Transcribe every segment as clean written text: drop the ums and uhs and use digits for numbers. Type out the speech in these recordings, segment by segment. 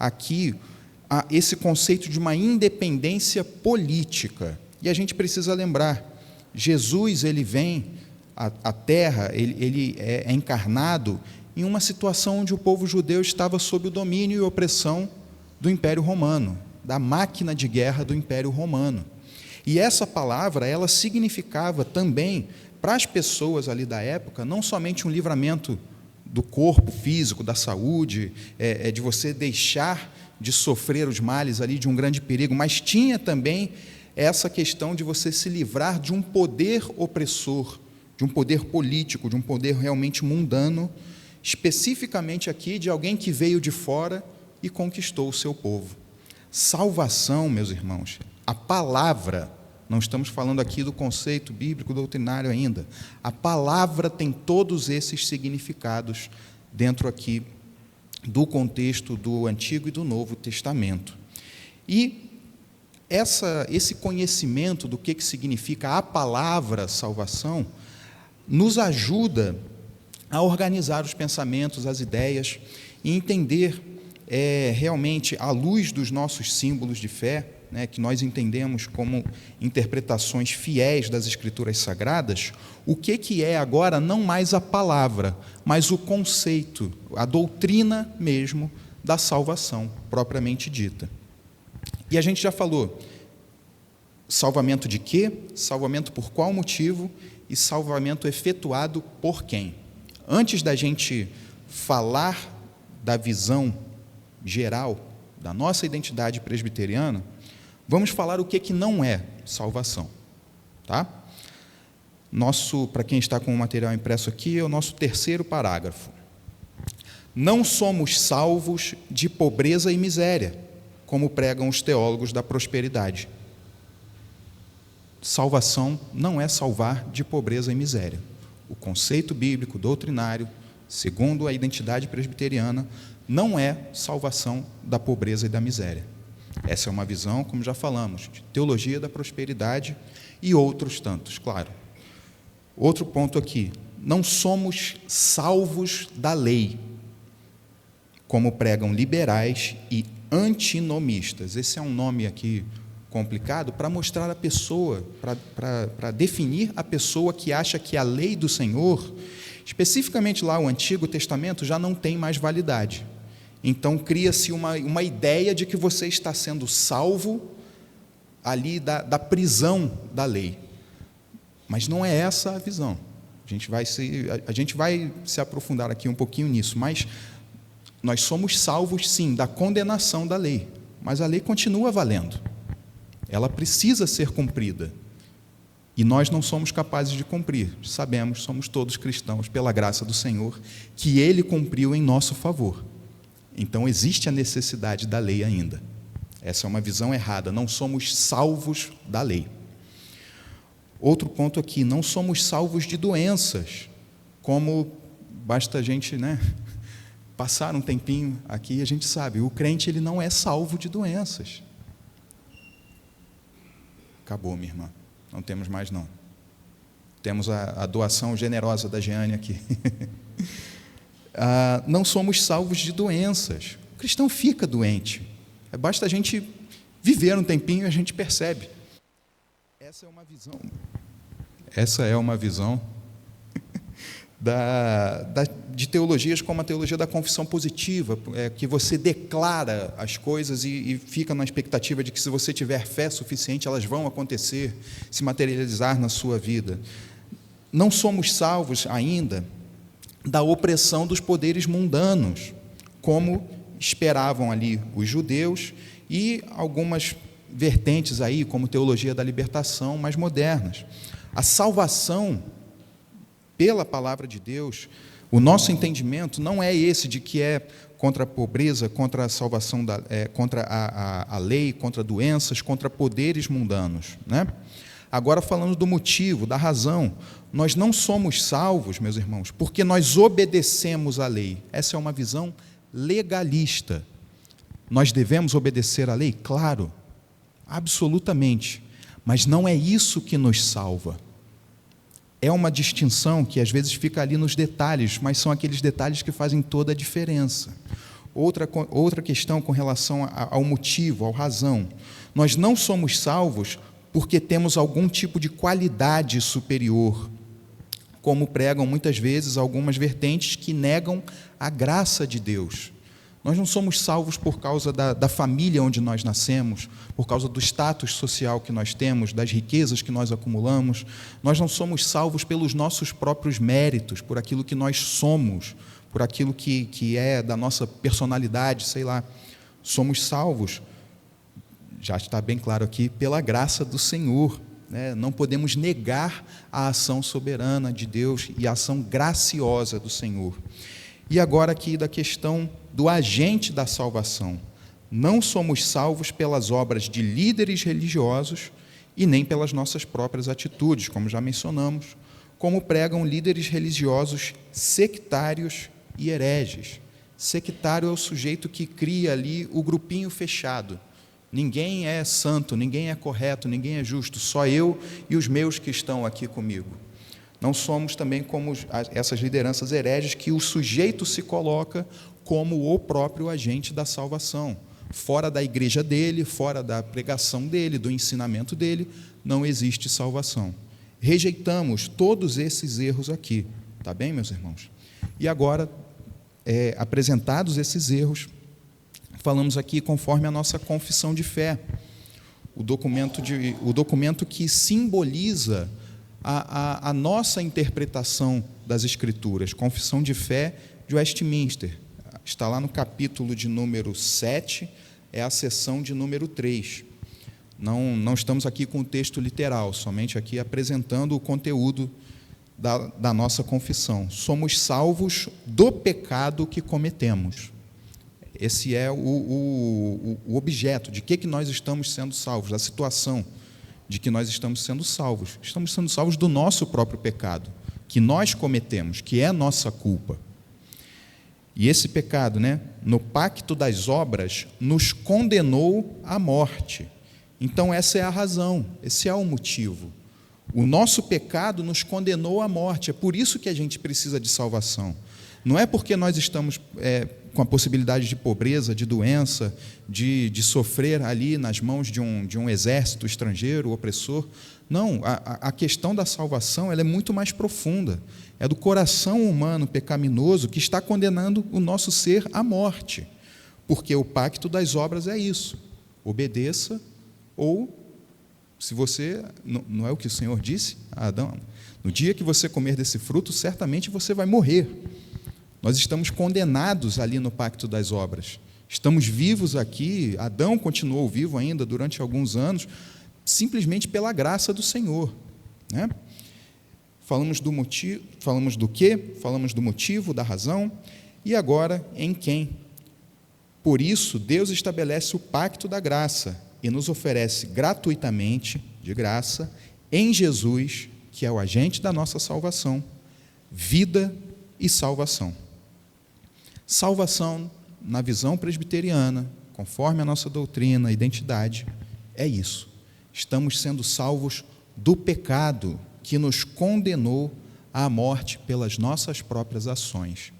aqui esse conceito de uma independência política. E a gente precisa lembrar, Jesus ele vem à Terra, ele é encarnado em uma situação onde o povo judeu estava sob o domínio e opressão do Império Romano, da máquina de guerra do Império Romano. E essa palavra, ela significava também, para as pessoas ali da época, não somente um livramento do corpo físico, da saúde, de você deixar de sofrer os males ali de um grande perigo, mas tinha também essa questão de você se livrar de um poder opressor, de um poder político, de um poder realmente mundano, especificamente aqui de alguém que veio de fora e conquistou o seu povo. Salvação, meus irmãos, a palavra, não estamos falando aqui do conceito bíblico doutrinário ainda, a palavra tem todos esses significados dentro aqui do contexto do Antigo e do Novo Testamento. E esse conhecimento do que significa a palavra salvação nos ajuda a organizar os pensamentos, as ideias e entender realmente, à luz dos nossos símbolos de fé, que nós entendemos como interpretações fiéis das Escrituras Sagradas, o que é agora não mais a palavra, mas o conceito, a doutrina mesmo da salvação, propriamente dita. E a gente já falou, salvamento de quê? Salvamento por qual motivo? E salvamento efetuado por quem? Antes da gente falar da visão geral da nossa identidade presbiteriana, vamos falar o que não é salvação, tá? Para quem está com o material impresso aqui, é o nosso terceiro parágrafo. Não somos salvos de pobreza e miséria, como pregam os teólogos da prosperidade. Salvação não é salvar de pobreza e miséria. O conceito bíblico, doutrinário, segundo a identidade presbiteriana, não é salvação da pobreza e da miséria. Essa é uma visão, como já falamos, de teologia da prosperidade e outros tantos, claro. Outro ponto aqui, não somos salvos da lei, como pregam liberais e antinomistas. Esse é um nome aqui complicado para mostrar a pessoa, para definir a pessoa que acha que a lei do Senhor, especificamente lá o Antigo Testamento, já não tem mais validade. Então cria-se uma ideia de que você está sendo salvo ali da prisão da lei. Mas não é essa a visão. A gente vai se aprofundar aqui um pouquinho nisso, mas nós somos salvos, sim, da condenação da lei, mas a lei continua valendo. Ela precisa ser cumprida. E nós não somos capazes de cumprir. Sabemos, somos todos cristãos, pela graça do Senhor, que Ele cumpriu em nosso favor. Então, existe a necessidade da lei ainda. Essa é uma visão errada. Não somos salvos da lei. Outro ponto aqui, não somos salvos de doenças, como basta a gente, passar um tempinho aqui e a gente sabe, o crente ele não é salvo de doenças. Acabou, minha irmã. Não temos mais, não. Temos a doação generosa da Jeane aqui. Não somos salvos de doenças. O cristão fica doente. Basta a gente viver um tempinho e a gente percebe. Essa é uma visão de teologias como a teologia da confissão positiva, que você declara as coisas e fica na expectativa de que, se você tiver fé suficiente, elas vão acontecer, se materializar na sua vida. Não somos salvos ainda da opressão dos poderes mundanos, como esperavam ali os judeus e algumas vertentes aí, como teologia da libertação, mais modernas. A salvação pela palavra de Deus, o nosso entendimento não é esse de que é contra a pobreza, contra a salvação, contra a lei, contra doenças, contra poderes mundanos, Agora, falando do motivo, da razão, nós não somos salvos, meus irmãos, porque nós obedecemos à lei. Essa é uma visão legalista. Nós devemos obedecer à lei? Claro, absolutamente, mas não é isso que nos salva. É uma distinção que às vezes fica ali nos detalhes, mas são aqueles detalhes que fazem toda a diferença. Outra questão com relação ao motivo, à razão. Nós não somos salvos porque temos algum tipo de qualidade superior, como pregam muitas vezes algumas vertentes que negam a graça de Deus. Nós não somos salvos por causa da família onde nós nascemos, por causa do status social que nós temos, das riquezas que nós acumulamos. Nós não somos salvos pelos nossos próprios méritos, por aquilo que nós somos, por aquilo que é da nossa personalidade, sei lá. Somos salvos, já está bem claro aqui, pela graça do Senhor. Não podemos negar a ação soberana de Deus e a ação graciosa do Senhor. E agora aqui da questão do agente da salvação. Não somos salvos pelas obras de líderes religiosos e nem pelas nossas próprias atitudes, como já mencionamos, como pregam líderes religiosos sectários e hereges. Sectário é o sujeito que cria ali o grupinho fechado. Ninguém é santo, ninguém é correto, ninguém é justo, só eu e os meus que estão aqui comigo. Não somos também como essas lideranças hereges que o sujeito se coloca como o próprio agente da salvação. Fora da igreja dele, fora da pregação dele, do ensinamento dele, não existe salvação. Rejeitamos todos esses erros aqui, tá bem, meus irmãos? E agora, apresentados esses erros, falamos aqui conforme a nossa confissão de fé, o documento que simboliza a nossa interpretação das Escrituras, Confissão de Fé de Westminster. Está lá no capítulo de número 7, é a seção de número 3. Não estamos aqui com o texto literal, somente aqui apresentando o conteúdo da nossa confissão. Somos salvos do pecado que cometemos. Esse é o objeto, de que nós estamos sendo salvos, da situação de que nós estamos sendo salvos. Estamos sendo salvos do nosso próprio pecado, que nós cometemos, que é nossa culpa. E esse pecado, no pacto das obras, nos condenou à morte. Então, essa é a razão, esse é o motivo. O nosso pecado nos condenou à morte, é por isso que a gente precisa de salvação. Não é porque nós estamos com a possibilidade de pobreza, de doença, de sofrer ali nas mãos de um exército estrangeiro, opressor. Não, a questão da salvação ela é muito mais profunda. É do coração humano pecaminoso que está condenando o nosso ser à morte. Porque o pacto das obras é isso. Obedeça ou, se você... Não é o que o Senhor disse a Adão? No dia que você comer desse fruto, certamente você vai morrer. Nós estamos condenados ali no pacto das obras. Estamos vivos aqui, Adão continuou vivo ainda durante alguns anos, simplesmente pela graça do Senhor. Falamos do motivo, falamos do quê? Falamos do motivo, da razão, e agora em quem? Por isso, Deus estabelece o pacto da graça e nos oferece gratuitamente, de graça, em Jesus, que é o agente da nossa salvação, vida e salvação. Salvação, na visão presbiteriana, conforme a nossa doutrina, identidade, é isso. Estamos sendo salvos do pecado que nos condenou à morte pelas nossas próprias ações.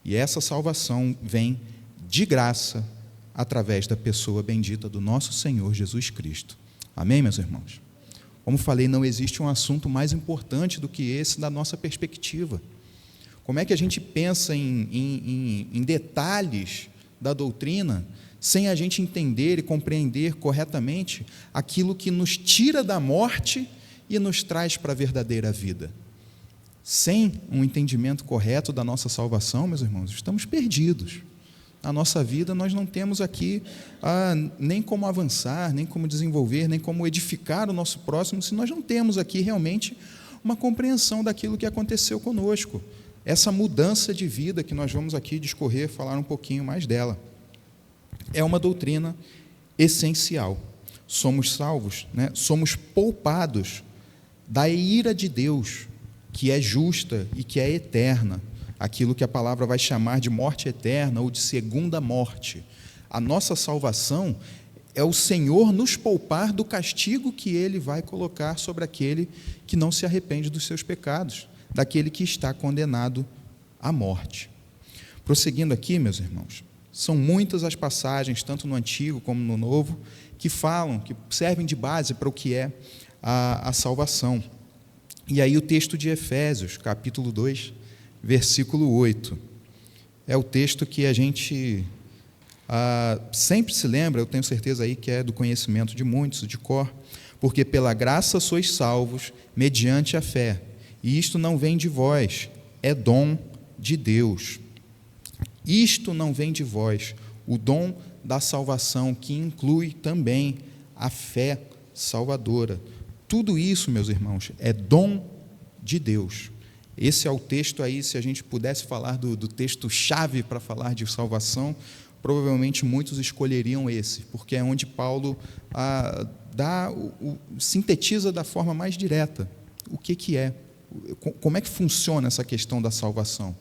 E essa salvação vem de graça através da pessoa bendita do nosso Senhor Jesus Cristo. Amém, meus irmãos? Como falei, não existe um assunto mais importante do que esse da nossa perspectiva. Como é que a gente pensa em detalhes da doutrina sem a gente entender e compreender corretamente aquilo que nos tira da morte e nos traz para a verdadeira vida? Sem um entendimento correto da nossa salvação, meus irmãos, estamos perdidos. Na nossa vida, nós não temos aqui nem como avançar, nem como desenvolver, nem como edificar o nosso próximo, se nós não temos aqui realmente uma compreensão daquilo que aconteceu conosco. Essa mudança de vida que nós vamos aqui discorrer, falar um pouquinho mais dela. É uma doutrina essencial. Somos salvos, somos poupados da ira de Deus, que é justa e que é eterna, aquilo que a palavra vai chamar de morte eterna ou de segunda morte. A nossa salvação é o Senhor nos poupar do castigo que Ele vai colocar sobre aquele que não se arrepende dos seus pecados, daquele que está condenado à morte. Prosseguindo aqui, meus irmãos, São muitas as passagens, tanto no Antigo como no Novo, que falam, que servem de base para o que é a salvação. E aí o texto de Efésios, capítulo 2, versículo 8, é o texto que a gente sempre se lembra, eu tenho certeza aí que é do conhecimento de muitos, de cor, porque pela graça sois salvos, mediante a fé, e isto não vem de vós, é dom de Deus. Isto não vem de vós, o dom da salvação, que inclui também a fé salvadora. Tudo isso, meus irmãos, é dom de Deus. Esse é o texto aí, se a gente pudesse falar do texto-chave para falar de salvação, provavelmente muitos escolheriam esse, porque é onde Paulo sintetiza da forma mais direta o que é, como é que funciona essa questão da salvação.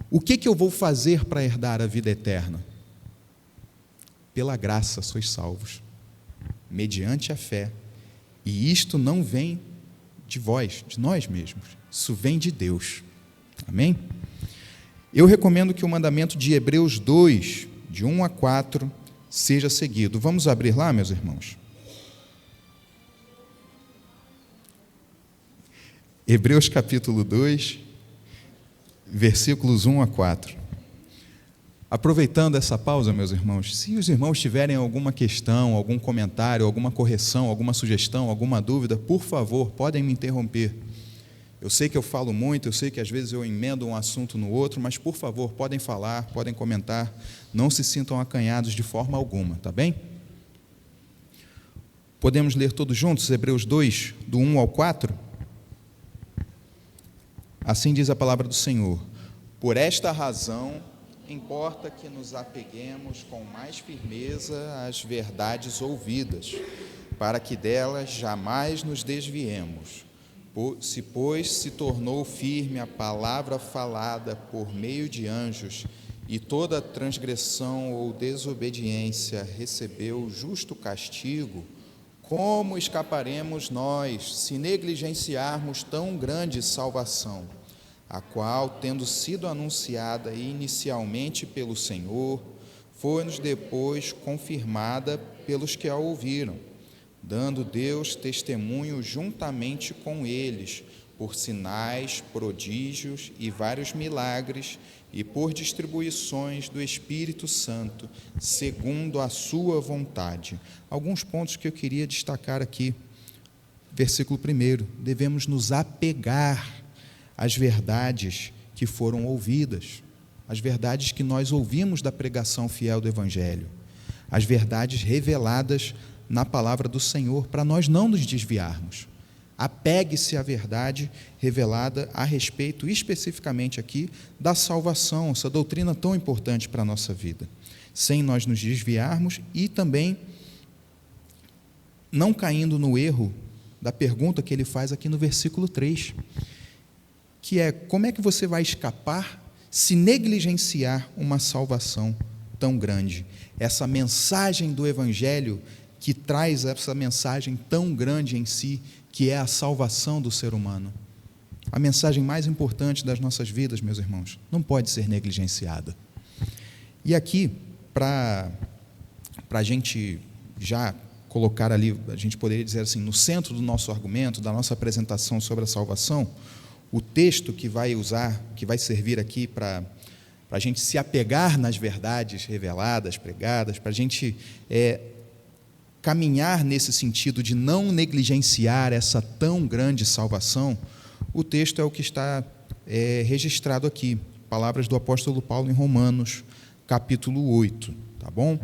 O que eu vou fazer para herdar a vida eterna? Pela graça sois salvos, mediante a fé. E isto não vem de vós, de nós mesmos. Isso vem de Deus. Amém? Eu recomendo que o mandamento de Hebreus 2, de 1 a 4, seja seguido. Vamos abrir lá, meus irmãos? Hebreus capítulo 2, versículos 1 a 4. Aproveitando essa pausa, meus irmãos, se os irmãos tiverem alguma questão, algum comentário, alguma correção, alguma sugestão, alguma dúvida, por favor, podem me interromper. Eu sei que eu falo muito, eu sei que às vezes eu emendo um assunto no outro, mas, por favor, podem falar, podem comentar, não se sintam acanhados de forma alguma, tá bem? Podemos ler todos juntos, Hebreus 2, do 1 ao 4? Assim diz a palavra do Senhor: por esta razão, importa que nos apeguemos com mais firmeza às verdades ouvidas, para que delas jamais nos desviemos. Se, pois, se tornou firme a palavra falada por meio de anjos, e toda transgressão ou desobediência recebeu justo castigo, como escaparemos nós, se negligenciarmos tão grande salvação, a qual, tendo sido anunciada inicialmente pelo Senhor, foi-nos depois confirmada pelos que a ouviram, dando Deus testemunho juntamente com eles, por sinais, prodígios e vários milagres, e por distribuições do Espírito Santo, segundo a sua vontade. Alguns pontos que eu queria destacar aqui. Versículo 1, devemos nos apegar às verdades que foram ouvidas, as verdades que nós ouvimos da pregação fiel do Evangelho, as verdades reveladas na palavra do Senhor, para nós não nos desviarmos. Apegue-se à verdade revelada a respeito, especificamente aqui, da salvação, essa doutrina tão importante para a nossa vida, sem nós nos desviarmos e também não caindo no erro da pergunta que ele faz aqui no versículo 3, que é: como é que você vai escapar se negligenciar uma salvação tão grande? Essa mensagem do Evangelho que traz essa mensagem tão grande em si, que é a salvação do ser humano. A mensagem mais importante das nossas vidas, meus irmãos, não pode ser negligenciada. E aqui, para a gente já colocar ali, a gente poderia dizer assim, no centro do nosso argumento, da nossa apresentação sobre a salvação, o texto que vai servir aqui para a gente se apegar nas verdades reveladas, pregadas, para a gente caminhar nesse sentido de não negligenciar essa tão grande salvação, o texto é o que está registrado aqui, palavras do apóstolo Paulo em Romanos, capítulo 8, tá bom?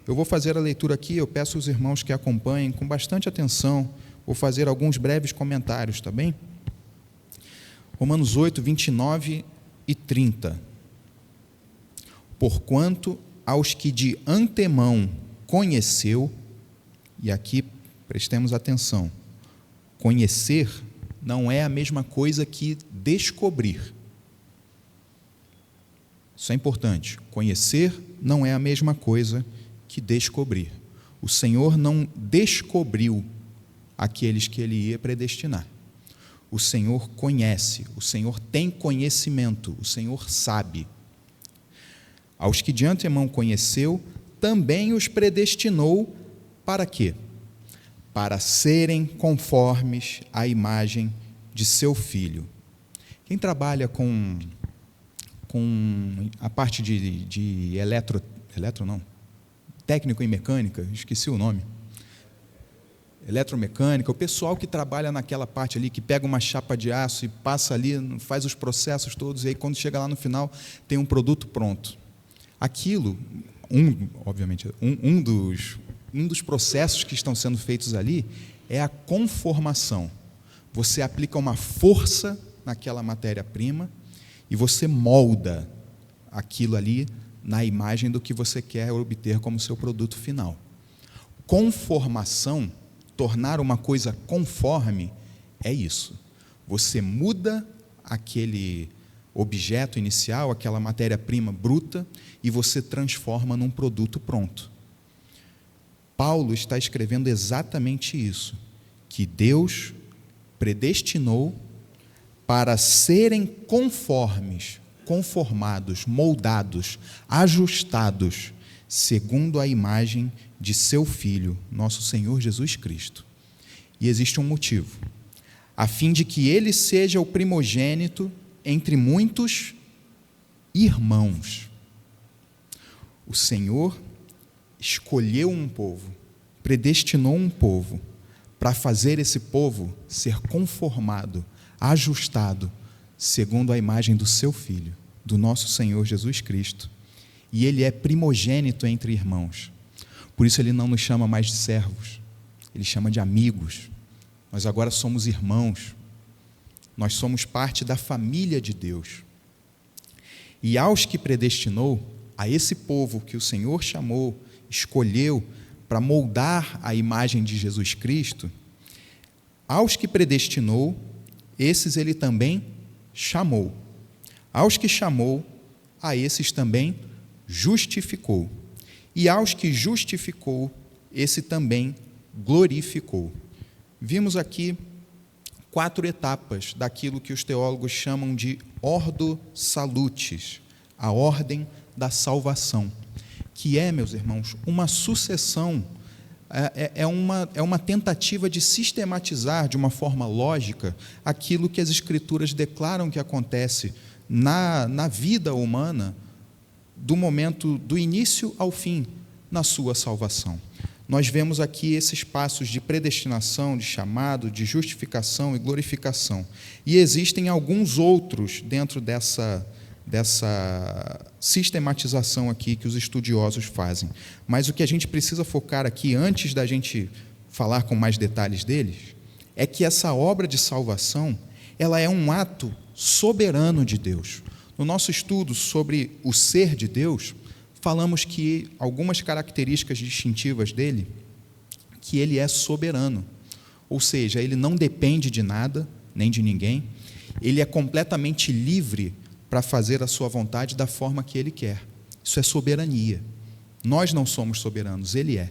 Eu vou fazer a leitura aqui, eu peço aos irmãos que acompanhem com bastante atenção, vou fazer alguns breves comentários, tá bem? Romanos 8, 29 e 30. Porquanto aos que de antemão conheceu, e aqui prestemos atenção, conhecer não é a mesma coisa que descobrir. Isso é importante. Conhecer não é a mesma coisa que descobrir. O Senhor não descobriu aqueles que Ele ia predestinar. O Senhor conhece, o Senhor tem conhecimento, o Senhor sabe. Aos que de antemão conheceu, também os predestinou para quê? Para serem conformes à imagem de seu Filho. Quem trabalha com a parte de técnico em mecânica, esqueci o nome, eletromecânica, o pessoal que trabalha naquela parte ali, que pega uma chapa de aço e passa ali, faz os processos todos, e aí quando chega lá no final, tem um produto pronto. Aquilo, obviamente, um dos processos que estão sendo feitos ali é a conformação. Você aplica uma força naquela matéria-prima e você molda aquilo ali na imagem do que você quer obter como seu produto final. Conformação, tornar uma coisa conforme, é isso. Você muda aquele objeto inicial, aquela matéria-prima bruta, e você transforma num produto pronto. Paulo está escrevendo exatamente isso, que Deus predestinou para serem conformados, moldados, ajustados, segundo a imagem de seu Filho, nosso Senhor Jesus Cristo. E existe um motivo, a fim de que ele seja o primogênito entre muitos irmãos. O Senhor escolheu um povo, predestinou um povo, para fazer esse povo ser conformado, ajustado, segundo a imagem do seu Filho, do nosso Senhor Jesus Cristo. E ele é primogênito entre irmãos. Por isso ele não nos chama mais de servos, ele chama de amigos. Nós agora somos irmãos. Nós somos parte da família de Deus. E aos que predestinou, a esse povo que o Senhor chamou, escolheu para moldar a imagem de Jesus Cristo, aos que predestinou, esses ele também chamou. Aos que chamou, a esses também justificou. E aos que justificou, esse também glorificou. Vimos aqui 4 etapas daquilo que os teólogos chamam de ordo salutis, a ordem da salvação, que é, meus irmãos, uma sucessão, é uma tentativa de sistematizar de uma forma lógica aquilo que as Escrituras declaram que acontece na vida humana, do momento do início ao fim, na sua salvação. Nós vemos aqui esses passos de predestinação, de chamado, de justificação e glorificação. E existem alguns outros dentro dessa sistematização aqui que os estudiosos fazem. Mas o que a gente precisa focar aqui, antes da gente falar com mais detalhes deles, é que essa obra de salvação, ela é um ato soberano de Deus. No nosso estudo sobre o ser de Deus, falamos que algumas características distintivas dele, que ele é soberano, ou seja, ele não depende de nada, nem de ninguém, ele é completamente livre para fazer a sua vontade da forma que ele quer. Isso é soberania. Nós não somos soberanos, ele é.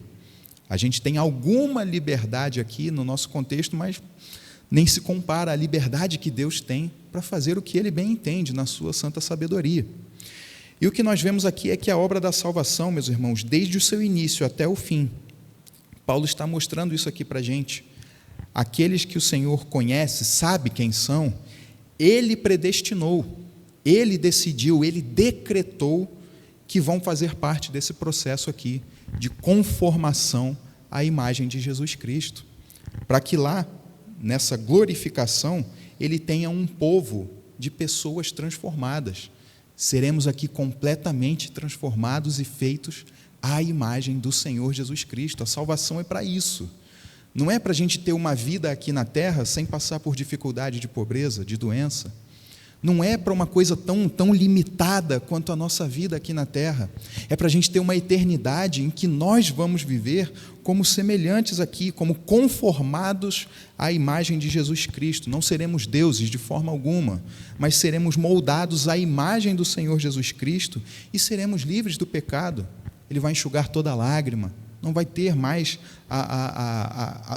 A gente tem alguma liberdade aqui no nosso contexto, mas nem se compara à liberdade que Deus tem para fazer o que ele bem entende na sua santa sabedoria. E o que nós vemos aqui é que a obra da salvação, meus irmãos, desde o seu início até o fim, Paulo está mostrando isso aqui para a gente. Aqueles que o Senhor conhece, sabe quem são, ele predestinou, ele decidiu, ele decretou que vão fazer parte desse processo aqui de conformação à imagem de Jesus Cristo, para que lá, nessa glorificação, ele tenha um povo de pessoas transformadas. Seremos aqui completamente transformados e feitos à imagem do Senhor Jesus Cristo. A salvação é para isso. Não é para a gente ter uma vida aqui na terra sem passar por dificuldade de pobreza, de doença. Não é para uma coisa tão limitada quanto a nossa vida aqui na terra. É para a gente ter uma eternidade em que nós vamos viver como semelhantes aqui, como conformados à imagem de Jesus Cristo. Não seremos deuses de forma alguma, mas seremos moldados à imagem do Senhor Jesus Cristo e seremos livres do pecado. Ele vai enxugar toda lágrima, não vai ter mais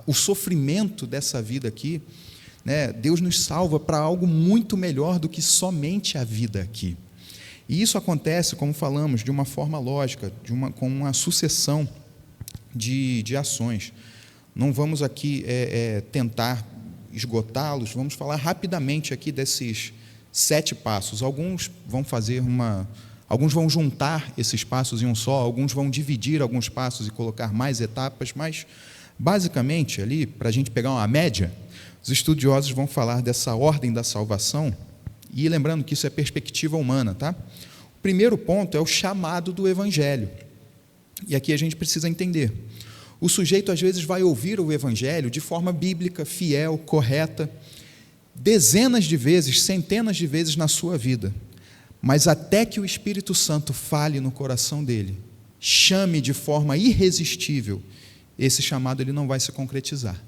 o sofrimento dessa vida aqui. Deus nos salva para algo muito melhor do que somente a vida aqui. E isso acontece, como falamos, de uma forma lógica, com uma sucessão de ações. Não vamos aqui tentar esgotá-los, vamos falar rapidamente aqui desses 7 passos. Alguns vão juntar esses passos em um só, alguns vão dividir alguns passos e colocar mais etapas, mas, basicamente, ali, para a gente pegar uma média, os estudiosos vão falar dessa ordem da salvação, e lembrando que isso é perspectiva humana, tá? O primeiro ponto é o chamado do Evangelho. E aqui a gente precisa entender. O sujeito, às vezes, vai ouvir o Evangelho de forma bíblica, fiel, correta, dezenas de vezes, centenas de vezes na sua vida, mas até que o Espírito Santo fale no coração dele, chame de forma irresistível, esse chamado ele não vai se concretizar.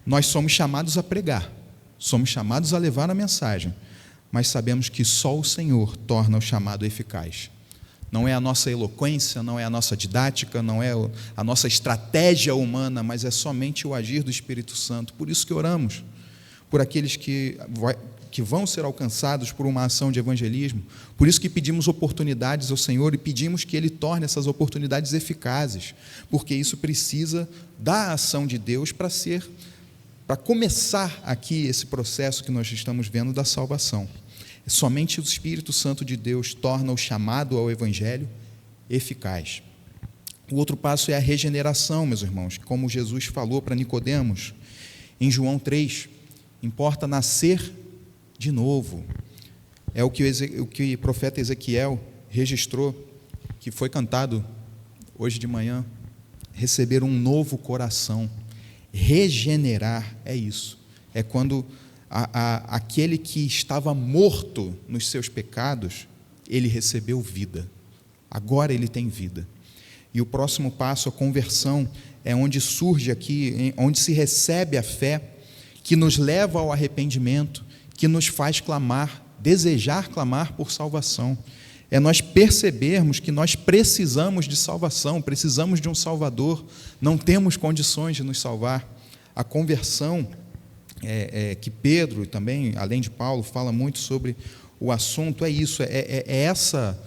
Nós somos chamados a pregar, somos chamados a levar a mensagem, mas sabemos que só o Senhor torna o chamado eficaz. Não é a nossa eloquência, não é a nossa didática, não é a nossa estratégia humana, mas é somente o agir do Espírito Santo. Por isso que oramos por aqueles que vão ser alcançados por uma ação de evangelismo. Por isso que pedimos oportunidades ao Senhor e pedimos que Ele torne essas oportunidades eficazes, porque isso precisa da ação de Deus para começar aqui esse processo que nós estamos vendo da salvação. Somente o Espírito Santo de Deus torna o chamado ao Evangelho eficaz. O outro passo é a regeneração, meus irmãos, como Jesus falou para Nicodemos, em João 3, importa nascer de novo. É o que o profeta Ezequiel registrou, que foi cantado hoje de manhã, receber um novo coração. Regenerar é isso, é quando aquele que estava morto nos seus pecados, ele recebeu vida, agora ele tem vida. E o próximo passo, a conversão, é onde surge aqui, onde se recebe a fé, que nos leva ao arrependimento, que nos faz clamar, desejar clamar por salvação. É nós percebermos que nós precisamos de salvação, precisamos de um Salvador, não temos condições de nos salvar. A conversão, que Pedro também, além de Paulo, fala muito sobre o assunto, é isso, é essa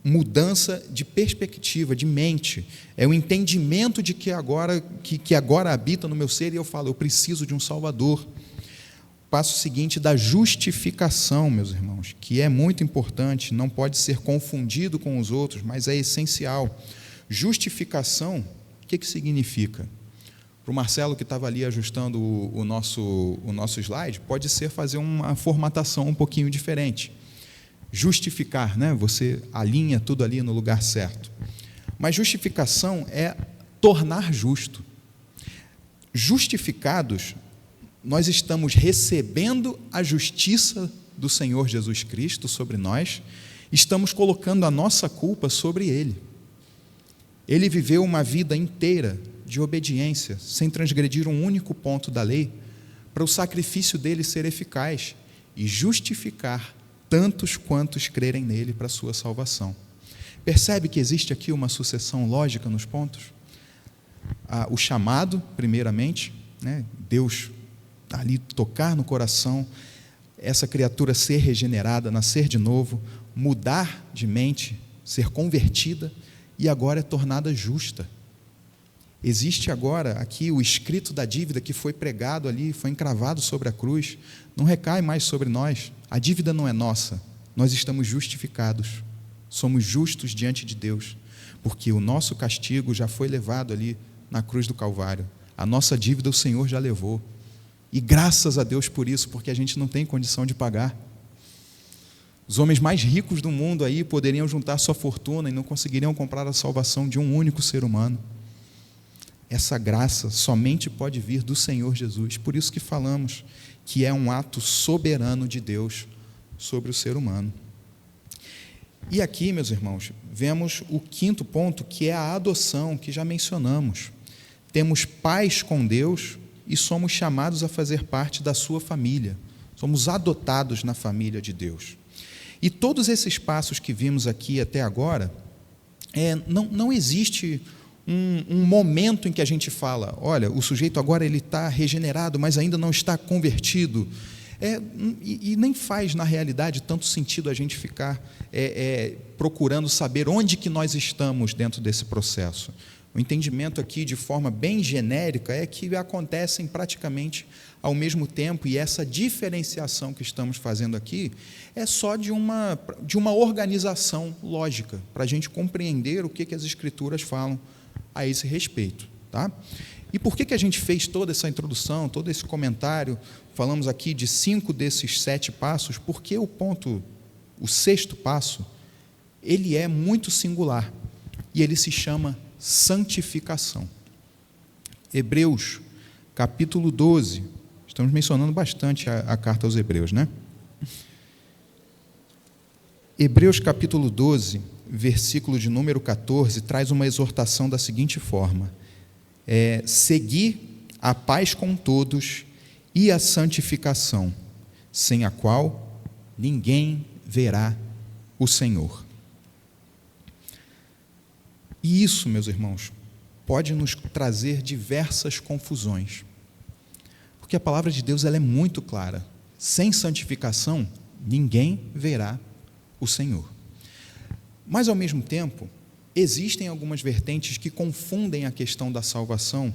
mudança de perspectiva, de mente, é o entendimento de que agora habita no meu ser, e eu falo, eu preciso de um Salvador. Passo seguinte, da justificação, meus irmãos, que é muito importante, não pode ser confundido com os outros, mas é essencial. Justificação, o que significa? Para o Marcelo, que estava ali ajustando o nosso slide, pode ser fazer uma formatação um pouquinho diferente. Justificar, né? Você alinha tudo ali no lugar certo. Mas justificação é tornar justo. Justificados, nós estamos recebendo a justiça do Senhor Jesus Cristo sobre nós, estamos colocando a nossa culpa sobre Ele. Ele viveu uma vida inteira de obediência, sem transgredir um único ponto da lei, para o sacrifício dele ser eficaz e justificar tantos quantos crerem nele para a sua salvação. Percebe que existe aqui uma sucessão lógica nos pontos? O chamado, primeiramente, né? Deus ali tocar no coração, essa criatura ser regenerada, nascer de novo, mudar de mente, ser convertida e agora é tornada justa. Existe agora aqui o escrito da dívida que foi pregado ali, foi encravado sobre a cruz, não recai mais sobre nós, a dívida não é nossa, nós estamos justificados, somos justos diante de Deus, porque o nosso castigo já foi levado ali na cruz do Calvário, a nossa dívida o Senhor já levou, e graças a Deus por isso, porque a gente não tem condição de pagar. Os homens mais ricos do mundo aí poderiam juntar sua fortuna e não conseguiriam comprar a salvação de um único ser humano. Essa graça somente pode vir do Senhor Jesus, por isso que falamos que é um ato soberano de Deus sobre o ser humano. E aqui, meus irmãos, vemos o quinto ponto, que é a adoção, que já mencionamos. Temos paz com Deus e somos chamados a fazer parte da sua família, somos adotados na família de Deus. E todos esses passos que vimos aqui até agora, não existe um momento em que a gente fala, olha, o sujeito agora ele está regenerado, mas ainda não está convertido. E nem faz, na realidade, tanto sentido a gente ficar procurando saber onde que nós estamos dentro desse processo. O entendimento aqui, de forma bem genérica, é que acontecem praticamente ao mesmo tempo, e essa diferenciação que estamos fazendo aqui é só de uma organização lógica, para a gente compreender o que as Escrituras falam a esse respeito. Tá? E por que a gente fez toda essa introdução, todo esse comentário? Falamos aqui de 5 desses 7 passos, porque o 6º passo, ele é muito singular, e ele se chama santificação. Hebreus, capítulo 12, estamos mencionando bastante a carta aos Hebreus, né? Hebreus, capítulo 12, versículo de número 14, traz uma exortação da seguinte forma: seguir a paz com todos e a santificação, sem a qual ninguém verá o Senhor. E isso, meus irmãos, pode nos trazer diversas confusões, porque a palavra de Deus ela é muito clara: sem santificação, ninguém verá o Senhor. Mas, ao mesmo tempo, existem algumas vertentes que confundem a questão da salvação,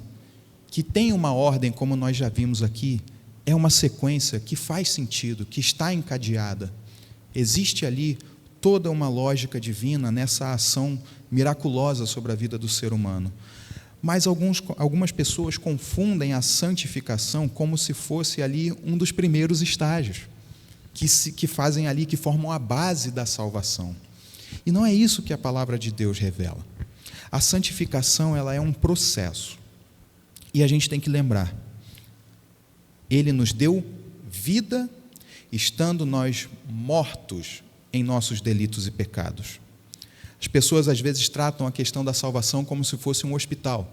que tem uma ordem, como nós já vimos aqui, é uma sequência que faz sentido, que está encadeada. Existe ali toda uma lógica divina nessa ação miraculosa sobre a vida do ser humano. Mas algumas pessoas confundem a santificação como se fosse ali um dos primeiros estágios, que fazem ali, que formam a base da salvação. E não é isso que a palavra de Deus revela. A santificação, ela é um processo. E a gente tem que lembrar, Ele nos deu vida, estando nós mortos em nossos delitos e pecados. As pessoas, às vezes, tratam a questão da salvação como se fosse um hospital,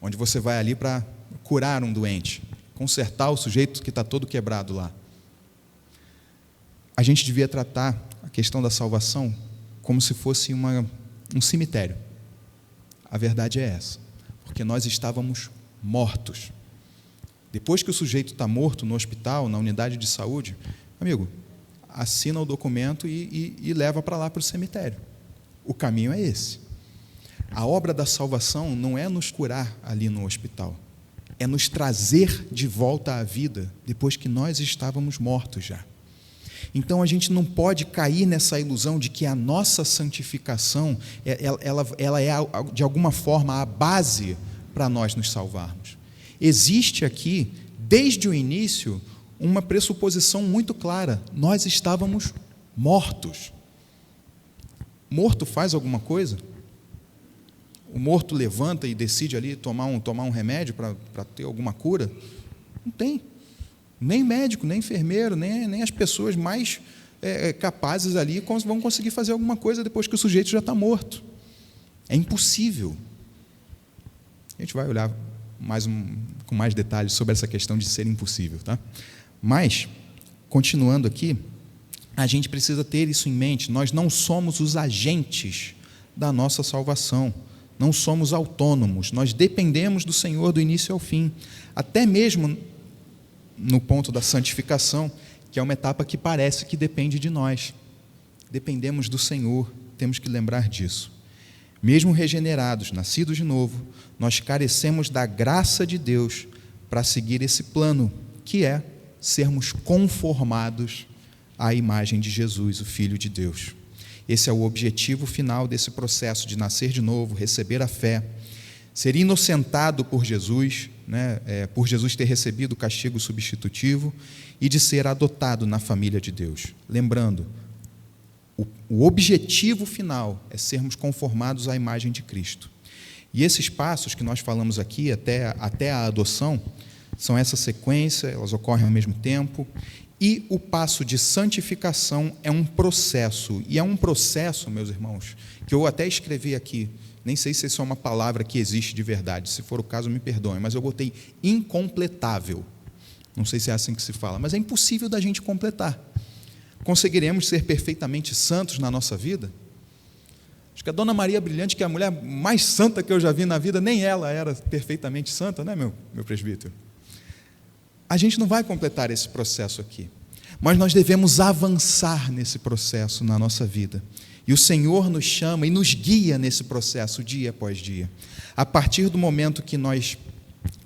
onde você vai ali para curar um doente, consertar o sujeito que está todo quebrado lá. A gente devia tratar a questão da salvação como se fosse um cemitério. A verdade é essa, porque nós estávamos mortos. Depois que o sujeito está morto no hospital, na unidade de saúde, amigo, assina o documento e leva para lá, para o cemitério. O caminho é esse. A obra da salvação não é nos curar ali no hospital, é nos trazer de volta à vida, depois que nós estávamos mortos já. Então, a gente não pode cair nessa ilusão de que a nossa santificação, ela é, de alguma forma, a base para nós nos salvarmos. Existe aqui, desde o início, uma pressuposição muito clara: nós estávamos mortos. Morto faz alguma coisa? O morto levanta e decide ali tomar um remédio para ter alguma cura? Não tem. Nem médico, nem enfermeiro, nem as pessoas mais capazes ali vão conseguir fazer alguma coisa depois que o sujeito já está morto. É impossível. A gente vai olhar com mais detalhes sobre essa questão de ser impossível, tá? Mas, continuando aqui, a gente precisa ter isso em mente: nós não somos os agentes da nossa salvação, não somos autônomos, nós dependemos do Senhor do início ao fim, até mesmo no ponto da santificação, que é uma etapa que parece que depende de nós. Dependemos do Senhor, temos que lembrar disso. Mesmo regenerados, nascidos de novo, nós carecemos da graça de Deus para seguir esse plano, que é sermos conformados à imagem de Jesus, o Filho de Deus. Esse é o objetivo final desse processo de nascer de novo, receber a fé, ser inocentado por Jesus, por Jesus ter recebido o castigo substitutivo, e de ser adotado na família de Deus. Lembrando, o objetivo final é sermos conformados à imagem de Cristo. E esses passos que nós falamos aqui, até a adoção, são essa sequência, elas ocorrem ao mesmo tempo. E o passo de santificação é um processo, e é um processo, meus irmãos, que eu até escrevi aqui, nem sei se isso é uma palavra que existe de verdade, se for o caso me perdoem, mas eu botei incompletável, não sei se é assim que se fala, mas é impossível da gente completar. Conseguiremos ser perfeitamente santos na nossa vida? Acho que a Dona Maria Brilhante, que é a mulher mais santa que eu já vi na vida, nem ela era perfeitamente santa, né, meu presbítero? a gente não vai completar esse processo aqui, mas nós devemos avançar nesse processo na nossa vida. E o Senhor nos chama e nos guia nesse processo dia após dia. A partir do momento que nós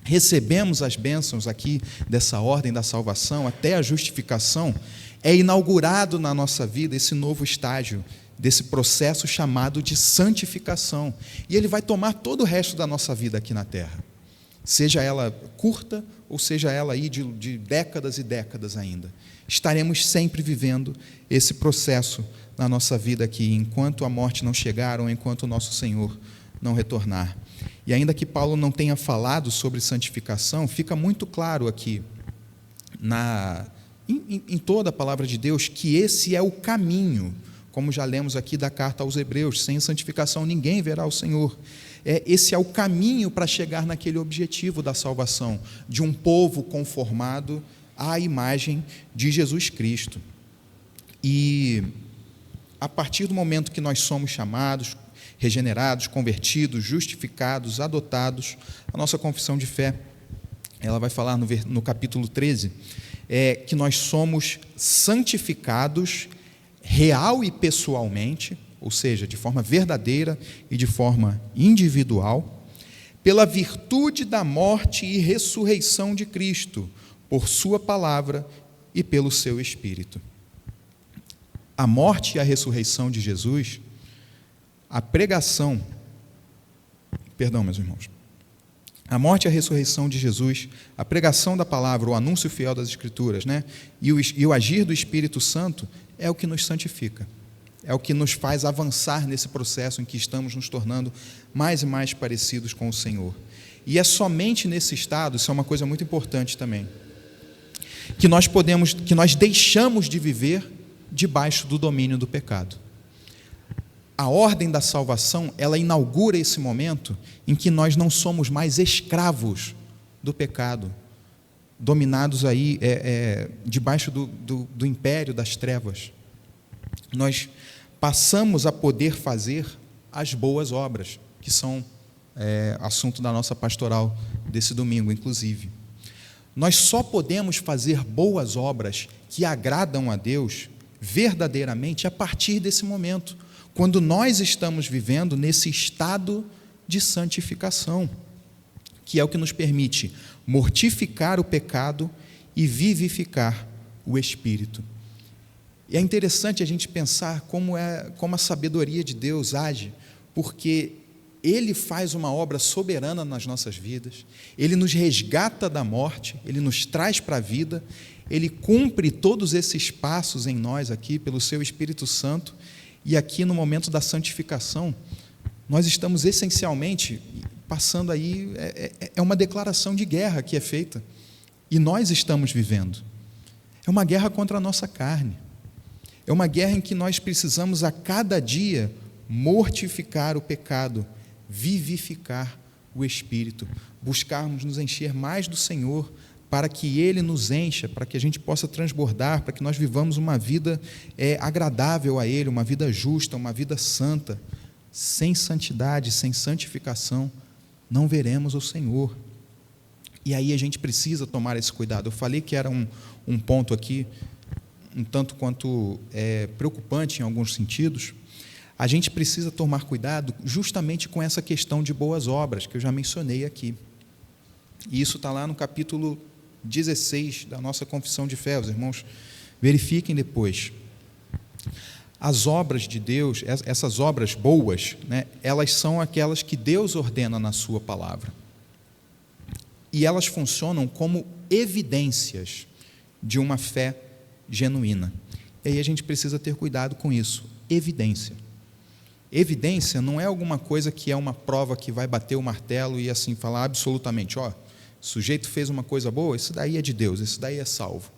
recebemos as bênçãos aqui dessa ordem da salvação até a justificação, é inaugurado na nossa vida esse novo estágio desse processo chamado de santificação. E ele vai tomar todo o resto da nossa vida aqui na terra, seja ela curta ou seja ela aí de décadas e décadas ainda. Estaremos sempre vivendo esse processo na nossa vida aqui, enquanto a morte não chegar ou enquanto o nosso Senhor não retornar. E ainda que Paulo não tenha falado sobre santificação, fica muito claro aqui, em toda a palavra de Deus, que esse é o caminho, como já lemos aqui da carta aos Hebreus: sem santificação ninguém verá o Senhor. Esse é o caminho para chegar naquele objetivo da salvação, de um povo conformado à imagem de Jesus Cristo. E a partir do momento que nós somos chamados, regenerados, convertidos, justificados, adotados, a nossa confissão de fé, ela vai falar no capítulo 13, que nós somos santificados real e pessoalmente, ou seja, de forma verdadeira e de forma individual, pela virtude da morte e ressurreição de Cristo, por sua palavra e pelo seu Espírito. A morte e a ressurreição de Jesus, a pregação, meus irmãos, a morte e a ressurreição de Jesus, a pregação da palavra, o anúncio fiel das Escrituras, e o agir do Espírito Santo é o que nos santifica, é o que nos faz avançar nesse processo em que estamos nos tornando mais e mais parecidos com o Senhor. E é somente nesse estado, isso é uma coisa muito importante também, que nós deixamos de viver debaixo do domínio do pecado. A ordem da salvação, ela inaugura esse momento em que nós não somos mais escravos do pecado, dominados aí debaixo do império das trevas. Nós passamos a poder fazer as boas obras, que são assunto da nossa pastoral desse domingo, inclusive. Nós só podemos fazer boas obras que agradam a Deus verdadeiramente a partir desse momento, quando nós estamos vivendo nesse estado de santificação, que é o que nos permite mortificar o pecado e vivificar o Espírito. E é interessante a gente pensar como a sabedoria de Deus age, porque Ele faz uma obra soberana nas nossas vidas, Ele nos resgata da morte, Ele nos traz para a vida, Ele cumpre todos esses passos em nós aqui pelo seu Espírito Santo, e aqui no momento da santificação, nós estamos essencialmente passando aí, é uma declaração de guerra que é feita, e nós estamos vivendo. É uma guerra contra a nossa carne, é uma guerra em que nós precisamos a cada dia mortificar o pecado, vivificar o Espírito, buscarmos nos encher mais do Senhor, para que Ele nos encha, para que a gente possa transbordar, para que nós vivamos uma vida agradável a Ele, uma vida justa, uma vida santa. Sem santidade, sem santificação, não veremos o Senhor. E aí a gente precisa tomar esse cuidado. Eu falei que era um ponto aqui, um tanto quanto preocupante em alguns sentidos. A gente precisa tomar cuidado justamente com essa questão de boas obras, que eu já mencionei aqui. E isso está lá no capítulo 16 da nossa confissão de fé, os irmãos verifiquem depois. As obras de Deus, essas obras boas, elas são aquelas que Deus ordena na sua palavra. E elas funcionam como evidências de uma fé genuína. E aí a gente precisa ter cuidado com isso. Evidência. Evidência não é alguma coisa que é uma prova que vai bater o martelo e assim falar absolutamente, o sujeito fez uma coisa boa, isso daí é de Deus, isso daí é salvo.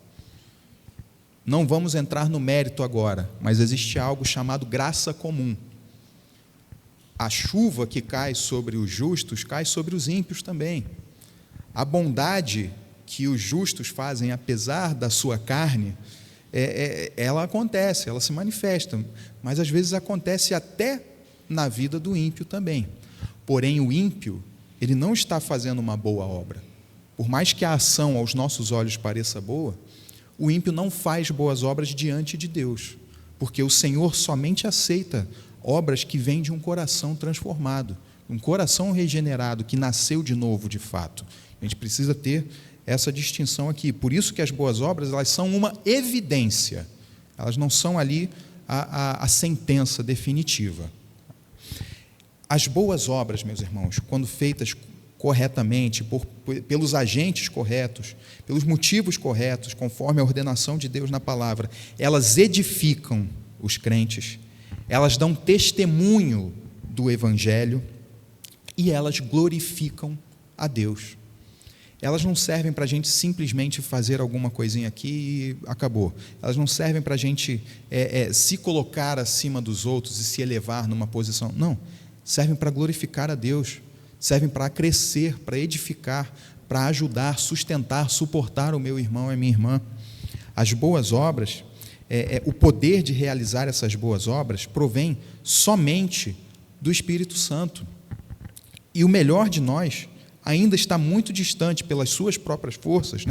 Não vamos entrar no mérito agora, mas existe algo chamado graça comum. A chuva que cai sobre os justos, cai sobre os ímpios também. A bondade que os justos fazem, apesar da sua carne, ela acontece, ela se manifesta, mas às vezes acontece até na vida do ímpio também. Porém, o ímpio, ele não está fazendo uma boa obra, por mais que a ação aos nossos olhos pareça boa, o ímpio não faz boas obras diante de Deus, porque o Senhor somente aceita obras que vêm de um coração transformado, um coração regenerado, que nasceu de novo de fato. A gente precisa ter essa distinção aqui. Por isso que as boas obras, elas são uma evidência, elas não são ali a sentença definitiva. As boas obras, meus irmãos, quando feitas corretamente, pelos agentes corretos, pelos motivos corretos, conforme a ordenação de Deus na palavra, elas edificam os crentes, elas dão testemunho do Evangelho e elas glorificam a Deus. Elas não servem para a gente simplesmente fazer alguma coisinha aqui e acabou. Elas não servem para a gente se colocar acima dos outros e se elevar numa posição. Não, servem para glorificar a Deus, servem para crescer, para edificar, para ajudar, sustentar, suportar o meu irmão e a minha irmã. As boas obras, o poder de realizar essas boas obras provém somente do Espírito Santo. E o melhor de nós ainda está muito distante, pelas suas próprias forças,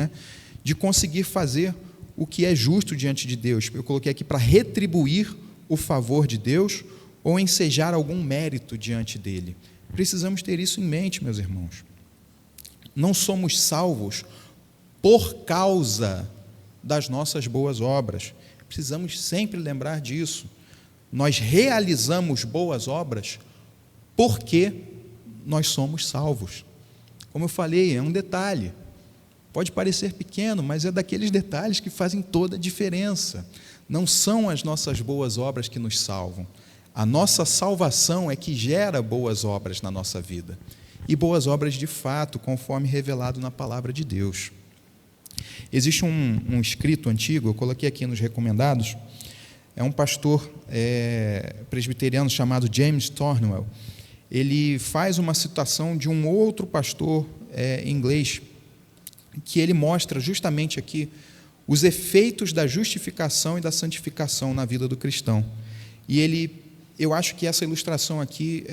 de conseguir fazer o que é justo diante de Deus. Eu coloquei aqui para retribuir o favor de Deus ou ensejar algum mérito diante dele. Precisamos ter isso em mente, meus irmãos. Não somos salvos por causa das nossas boas obras. Precisamos sempre lembrar disso. Nós realizamos boas obras porque nós somos salvos. Como eu falei, é um detalhe. Pode parecer pequeno, mas é daqueles detalhes que fazem toda a diferença. Não são as nossas boas obras que nos salvam. A nossa salvação é que gera boas obras na nossa vida. E boas obras de fato, conforme revelado na palavra de Deus. Existe um escrito antigo, eu coloquei aqui nos recomendados, é um pastor presbiteriano chamado James Thornwell. Ele faz uma citação de um outro pastor inglês, que ele mostra justamente aqui os efeitos da justificação e da santificação na vida do cristão. E eu acho que essa ilustração aqui,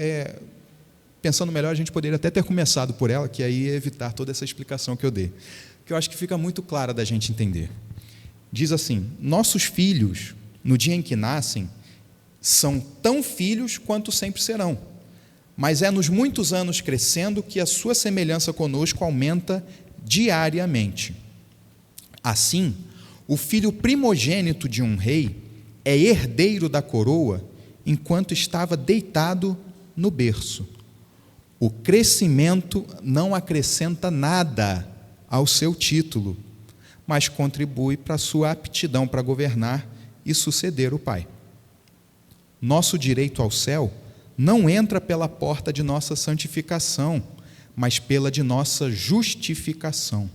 pensando melhor, a gente poderia até ter começado por ela, que aí ia evitar toda essa explicação que eu dei, que eu acho que fica muito clara da gente entender. Diz assim: nossos filhos, no dia em que nascem, são tão filhos quanto sempre serão, mas é nos muitos anos crescendo que a sua semelhança conosco aumenta diariamente. Assim, o filho primogênito de um rei é herdeiro da coroa enquanto estava deitado no berço. O crescimento não acrescenta nada ao seu título, mas contribui para a sua aptidão para governar e suceder o pai. Nosso direito ao céu não entra pela porta de nossa santificação, mas pela de nossa justificação.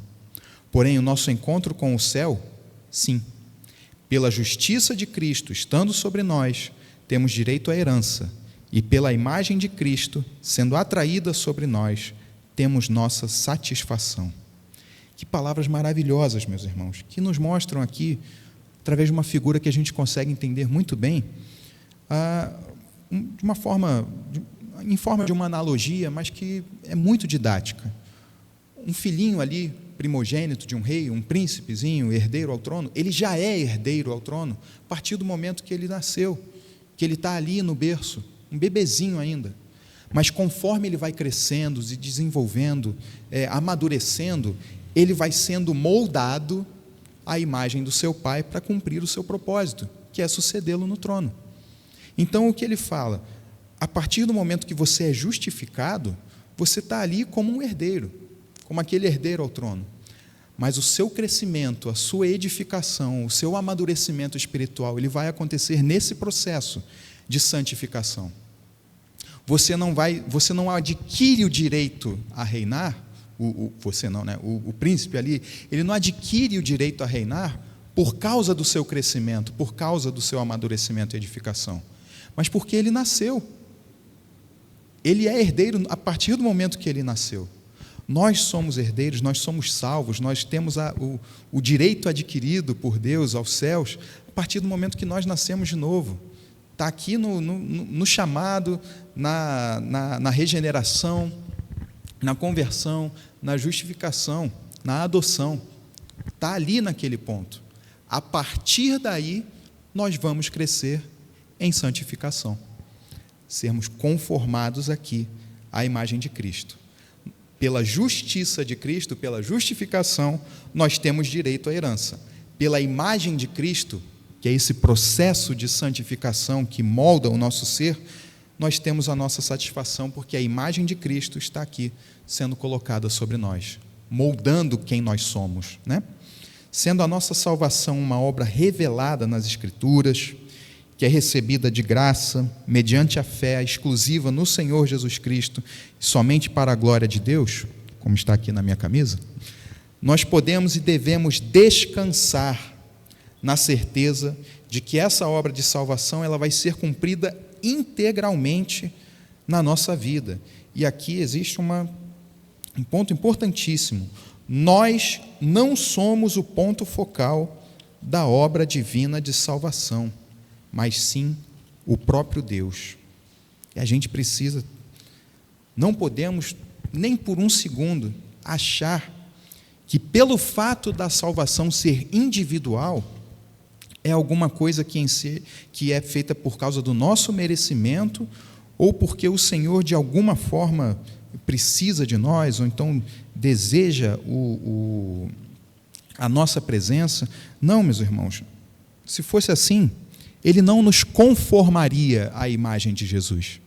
Porém, o nosso encontro com o céu, sim. Pela justiça de Cristo estando sobre nós, temos direito à herança, e pela imagem de Cristo, sendo atraída sobre nós, temos nossa satisfação. Que palavras maravilhosas, meus irmãos, que nos mostram aqui, através de uma figura que a gente consegue entender muito bem, em forma de uma analogia, mas que é muito didática. Um filhinho ali, primogênito de um rei, um príncipezinho, herdeiro ao trono, ele já é herdeiro ao trono a partir do momento que ele nasceu, que ele está ali no berço, um bebezinho ainda. Mas conforme ele vai crescendo, se desenvolvendo, amadurecendo, ele vai sendo moldado à imagem do seu pai para cumprir o seu propósito, que é sucedê-lo no trono. Então, o que ele fala? A partir do momento que você é justificado, você está ali como um herdeiro, como aquele herdeiro ao trono. Mas o seu crescimento, a sua edificação, o seu amadurecimento espiritual, ele vai acontecer nesse processo de santificação. Você não adquire o direito a reinar, o príncipe ali, ele não adquire o direito a reinar por causa do seu crescimento, por causa do seu amadurecimento e edificação, mas porque ele nasceu. Ele é herdeiro a partir do momento que ele nasceu. Nós somos herdeiros, nós somos salvos, nós temos o direito adquirido por Deus aos céus a partir do momento que nós nascemos de novo. Está aqui no chamado, na regeneração, na conversão, na justificação. na adoção. Está ali naquele ponto. A partir daí, nós vamos crescer em santificação. Sermos conformados aqui à imagem de Cristo. Pela justiça de Cristo, pela justificação, nós temos direito à herança. Pela imagem de Cristo, que é esse processo de santificação que molda o nosso ser, nós temos a nossa satisfação, porque a imagem de Cristo está aqui sendo colocada sobre nós, moldando quem nós somos, né? Sendo a nossa salvação uma obra revelada nas Escrituras, que é recebida de graça, mediante a fé exclusiva no Senhor Jesus Cristo, somente para a glória de Deus, como está aqui na minha camisa, nós podemos e devemos descansar na certeza de que essa obra de salvação ela vai ser cumprida integralmente na nossa vida. E aqui existe um ponto importantíssimo. Nós não somos o ponto focal da obra divina de salvação, mas sim o próprio Deus. E a gente precisa, não podemos nem por um segundo achar que pelo fato da salvação ser individual, é alguma coisa que é feita por causa do nosso merecimento, ou porque o Senhor de alguma forma precisa de nós, ou então deseja a nossa presença. Não, meus irmãos, se fosse assim, Ele não nos conformaria à imagem de Jesus.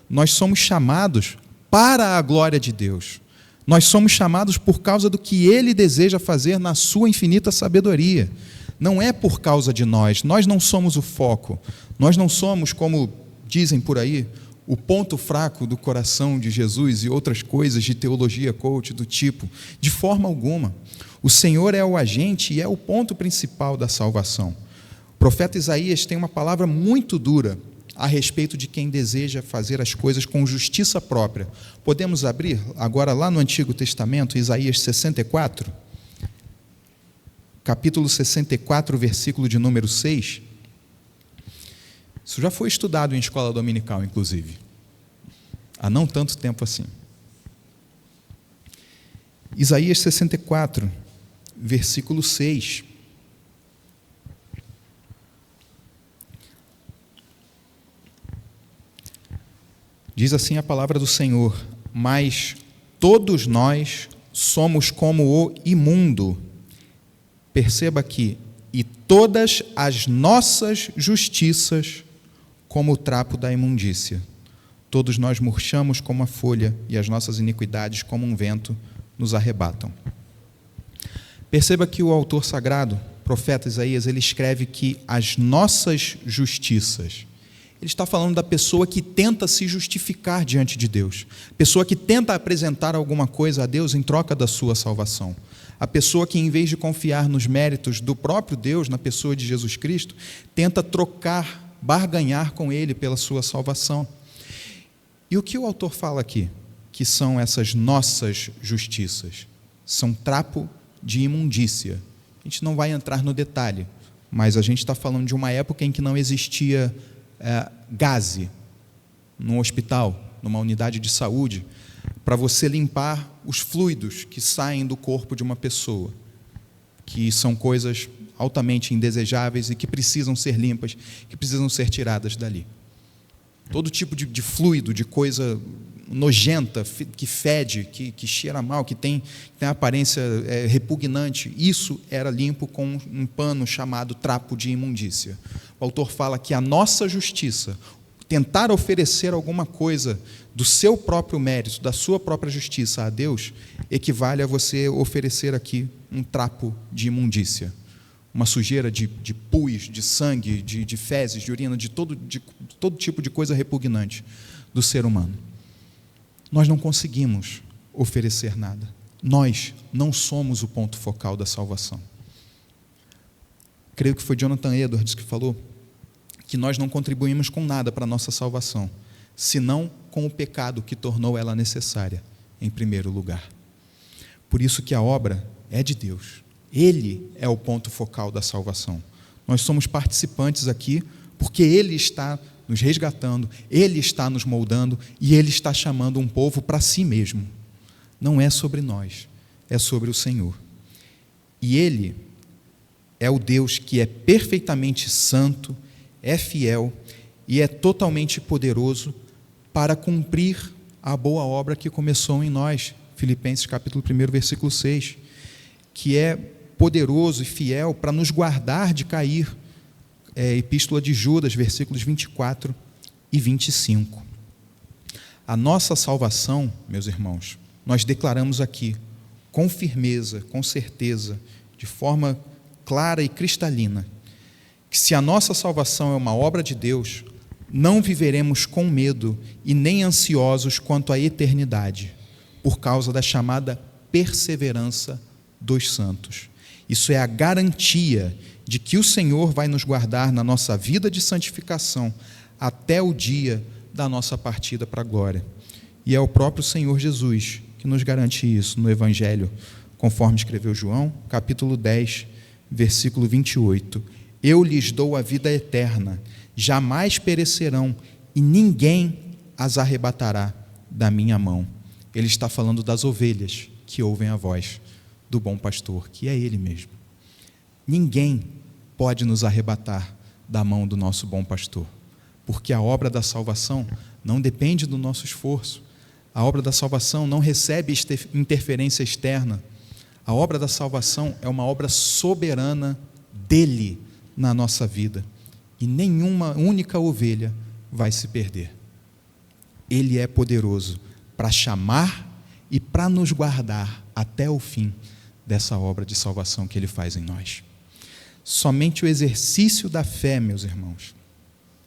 Nós somos chamados para a glória de Deus. Nós somos chamados por causa do que Ele deseja fazer na sua infinita sabedoria. Não é por causa de nós não somos o foco, nós não somos, como dizem por aí, o ponto fraco do coração de Jesus e outras coisas de teologia coach do tipo, de forma alguma. O Senhor é o agente e é o ponto principal da salvação. O profeta Isaías tem uma palavra muito dura a respeito de quem deseja fazer as coisas com justiça própria. Podemos abrir agora lá no Antigo Testamento, Isaías 64? Capítulo 64, versículo de número 6. Isso já foi estudado em escola dominical, inclusive, há não tanto tempo assim. Isaías 64, versículo 6. Diz assim a palavra do Senhor: mas todos nós somos como o imundo. Perceba aqui, e todas as nossas justiças como o trapo da imundícia. Todos nós murchamos como a folha, e as nossas iniquidades, como um vento, nos arrebatam. Perceba que o autor sagrado, profeta Isaías, ele escreve que as nossas justiças. Ele está falando da pessoa que tenta se justificar diante de Deus, pessoa que tenta apresentar alguma coisa a Deus em troca da sua salvação. A pessoa que, em vez de confiar nos méritos do próprio Deus, na pessoa de Jesus Cristo, tenta trocar, barganhar com Ele pela sua salvação. E o que o autor fala aqui? Que são essas nossas justiças. São trapo de imundícia. A gente não vai entrar no detalhe, mas a gente está falando de uma época em que não existia gaze num hospital, numa unidade de saúde, para você limpar os fluidos que saem do corpo de uma pessoa, que são coisas altamente indesejáveis e que precisam ser limpas, que precisam ser tiradas dali. Todo tipo de fluido, de coisa nojenta, que fede, que cheira mal, que tem aparência repugnante, isso era limpo com um pano chamado trapo de imundícia. O autor fala que a nossa justiça, tentar oferecer alguma coisa do seu próprio mérito, da sua própria justiça a Deus, equivale a você oferecer aqui um trapo de imundícia, uma sujeira de pus, de sangue, de fezes, de urina, de todo tipo de coisa repugnante do ser humano. Nós não conseguimos oferecer nada. Nós não somos o ponto focal da salvação. Creio que foi Jonathan Edwards que falou que nós não contribuímos com nada para a nossa salvação, senão com o pecado que tornou ela necessária, em primeiro lugar. Por isso que a obra é de Deus. Ele é o ponto focal da salvação. Nós somos participantes aqui porque Ele está nos resgatando, Ele está nos moldando e Ele está chamando um povo para si mesmo. Não é sobre nós, é sobre o Senhor. E Ele é o Deus que é perfeitamente santo, é fiel e é totalmente poderoso para cumprir a boa obra que começou em nós. Filipenses capítulo 1, versículo 6. Que é poderoso e fiel para nos guardar de cair. Epístola de Judas, versículos 24 e 25. A nossa salvação, meus irmãos, nós declaramos aqui, com firmeza, com certeza, de forma clara e cristalina, que se a nossa salvação é uma obra de Deus, não viveremos com medo e nem ansiosos quanto à eternidade, por causa da chamada perseverança dos santos. Isso é a garantia de que o Senhor vai nos guardar na nossa vida de santificação até o dia da nossa partida para a glória. E é o próprio Senhor Jesus que nos garante isso no Evangelho, conforme escreveu João, capítulo 10, versículo 28. Eu lhes dou a vida eterna, jamais perecerão, e ninguém as arrebatará da minha mão. Ele está falando das ovelhas que ouvem a voz do bom pastor, que é Ele mesmo. Ninguém pode nos arrebatar da mão do nosso bom pastor, porque a obra da salvação não depende do nosso esforço. A obra da salvação não recebe interferência externa. A obra da salvação é uma obra soberana dele na nossa vida. E nenhuma única ovelha vai se perder. Ele é poderoso para chamar e para nos guardar até o fim dessa obra de salvação que Ele faz em nós. Somente o exercício da fé, meus irmãos,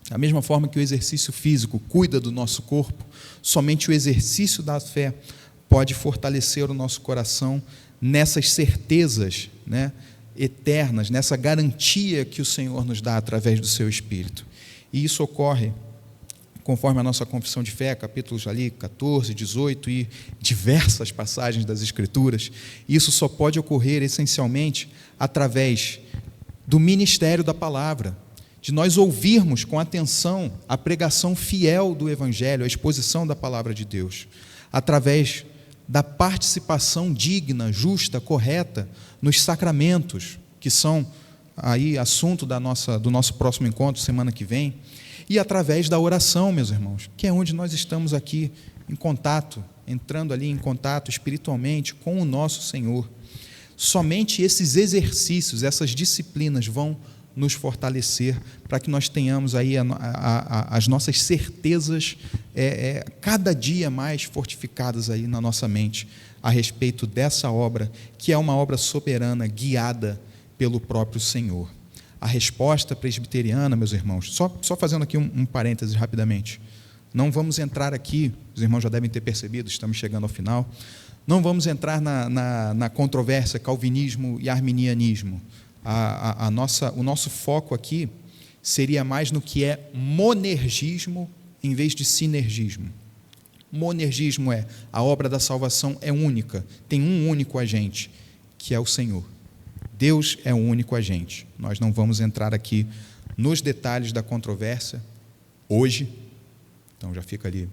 da mesma forma que o exercício físico cuida do nosso corpo, somente o exercício da fé pode fortalecer o nosso coração nessas certezas, eternas, nessa garantia que o Senhor nos dá através do seu Espírito. E isso ocorre conforme a nossa confissão de fé, capítulos ali 14, 18 e diversas passagens das Escrituras. Isso só pode ocorrer essencialmente através do ministério da palavra, de nós ouvirmos com atenção a pregação fiel do Evangelho, a exposição da palavra de Deus, através da participação digna, justa, correta nos sacramentos, que são aí assunto do nosso próximo encontro, semana que vem, e através da oração, meus irmãos, que é onde nós estamos aqui em contato, entrando ali em contato espiritualmente com o nosso Senhor. Somente esses exercícios, essas disciplinas vão nos fortalecer para que nós tenhamos aí as nossas certezas cada dia mais fortificadas aí na nossa mente a respeito dessa obra, que é uma obra soberana, guiada pelo próprio Senhor. A resposta presbiteriana, meus irmãos, só fazendo aqui um parêntese rapidamente, não vamos entrar aqui, os irmãos já devem ter percebido, estamos chegando ao final, não vamos entrar na controvérsia calvinismo e arminianismo. O nosso foco aqui seria mais no que é monergismo em vez de sinergismo. Monergismo é a obra da salvação é única, tem um único agente, que é o Senhor. Deus é o único agente. Nós não vamos entrar aqui nos detalhes da controvérsia hoje, então já fica ali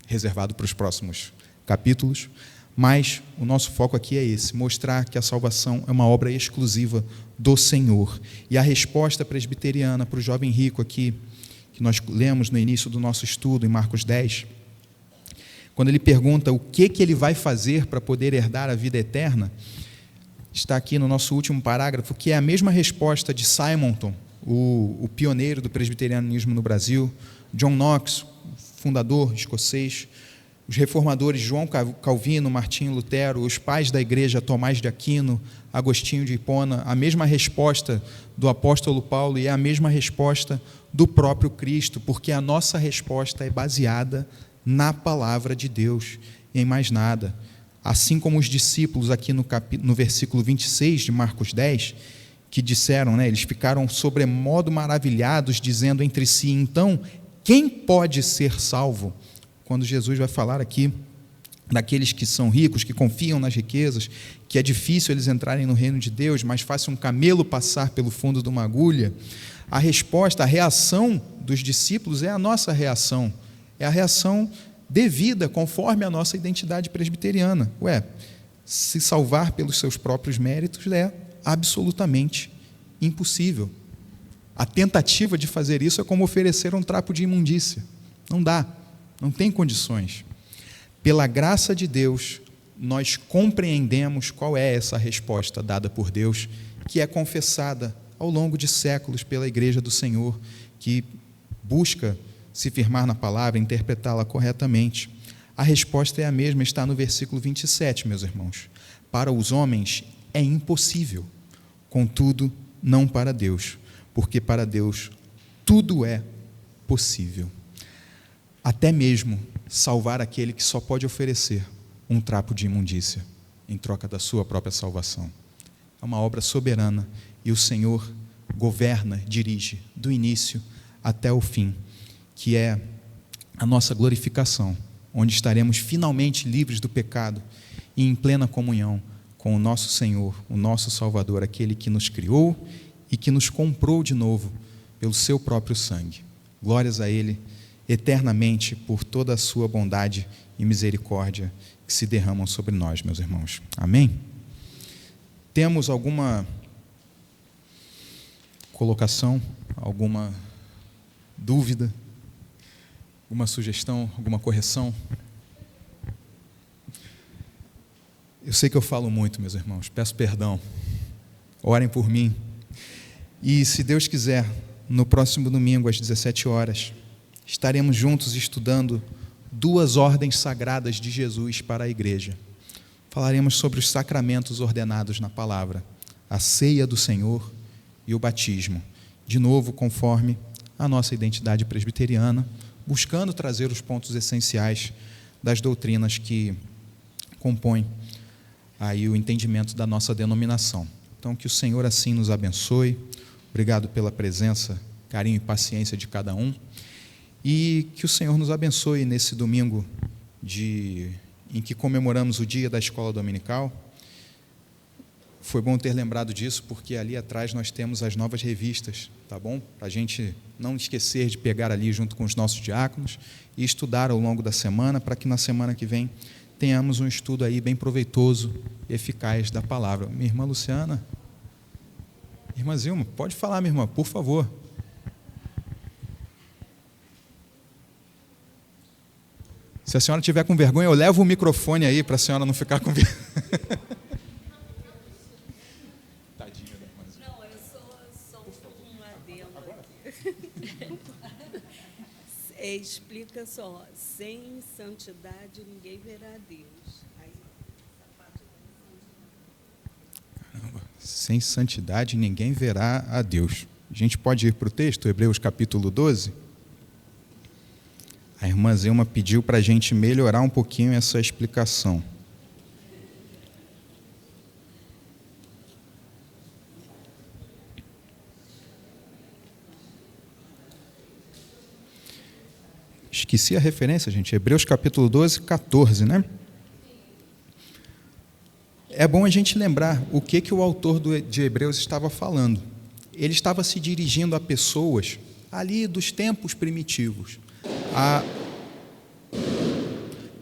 reservado para os próximos capítulos, mas o nosso foco aqui é esse, mostrar que a salvação é uma obra exclusiva do Senhor. E a resposta presbiteriana para o jovem rico aqui, que nós lemos no início do nosso estudo, em Marcos 10, quando ele pergunta o que ele vai fazer para poder herdar a vida eterna, está aqui no nosso último parágrafo, que é a mesma resposta de Simonton, o pioneiro do presbiterianismo no Brasil, John Knox, fundador escocês, os reformadores João Calvino, Martinho Lutero, os pais da igreja Tomás de Aquino, Agostinho de Hipona, a mesma resposta do apóstolo Paulo e é a mesma resposta do próprio Cristo, porque a nossa resposta é baseada na palavra de Deus e em mais nada. Assim como os discípulos aqui no versículo 26 de Marcos 10, que disseram, eles ficaram sobremodo maravilhados, dizendo entre si, então, quem pode ser salvo? Quando Jesus vai falar aqui daqueles que são ricos, que confiam nas riquezas, que é difícil eles entrarem no reino de Deus, mas faça um camelo passar pelo fundo de uma agulha, a resposta, a reação dos discípulos é a nossa reação, é a reação devida, conforme a nossa identidade presbiteriana. Se salvar pelos seus próprios méritos é absolutamente impossível. A tentativa de fazer isso é como oferecer um trapo de imundícia. Não dá, não tem condições. Pela graça de Deus, nós compreendemos qual é essa resposta dada por Deus, que é confessada ao longo de séculos pela Igreja do Senhor, que busca se firmar na palavra, interpretá-la corretamente. A resposta é a mesma, está no versículo 27, meus irmãos. Para os homens é impossível, contudo, não para Deus, porque para Deus tudo é possível. Até mesmo salvar aquele que só pode oferecer um trapo de imundícia em troca da sua própria salvação. É uma obra soberana e o Senhor governa, dirige do início até o fim, que é a nossa glorificação, onde estaremos finalmente livres do pecado e em plena comunhão com o nosso Senhor, o nosso Salvador, aquele que nos criou e que nos comprou de novo pelo seu próprio sangue. Glórias a Ele eternamente por toda a sua bondade e misericórdia que se derramam sobre nós, meus irmãos. Amém? Temos alguma colocação, alguma dúvida, alguma sugestão, alguma correção? Eu sei que eu falo muito, meus irmãos, peço perdão. Orem por mim. E, se Deus quiser, no próximo domingo, às 17 horas, estaremos juntos estudando 2 ordens sagradas de Jesus para a igreja. Falaremos sobre os sacramentos ordenados na palavra, a ceia do Senhor e o batismo, de novo conforme a nossa identidade presbiteriana, buscando trazer os pontos essenciais das doutrinas que compõem aí o entendimento da nossa denominação. Então, que o Senhor assim nos abençoe. Obrigado pela presença, carinho e paciência de cada um. E que o Senhor nos abençoe nesse domingo em que comemoramos o dia da escola dominical. Foi bom ter lembrado disso, porque ali atrás nós temos as novas revistas, tá bom? Para a gente não esquecer de pegar ali junto com os nossos diáconos e estudar ao longo da semana, para que na semana que vem tenhamos um estudo aí bem proveitoso e eficaz da palavra. Minha irmã Luciana, irmã Zilma, pode falar, minha irmã, por favor. Se a senhora tiver com vergonha, eu levo o microfone aí para a senhora não ficar com vergonha. Tadinha da irmã Zilma. Não, eu só um adendo aqui. Explica só, sem santidade ninguém verá Deus. Aí, Caramba, sem santidade ninguém verá a Deus. A gente pode ir para o texto, Hebreus capítulo 12? A irmã Zelma pediu para a gente melhorar um pouquinho essa explicação. Esqueci a referência, gente. Hebreus capítulo 12, 14, né? É bom a gente lembrar o que o autor de Hebreus estava falando. Ele estava se dirigindo a pessoas ali dos tempos primitivos.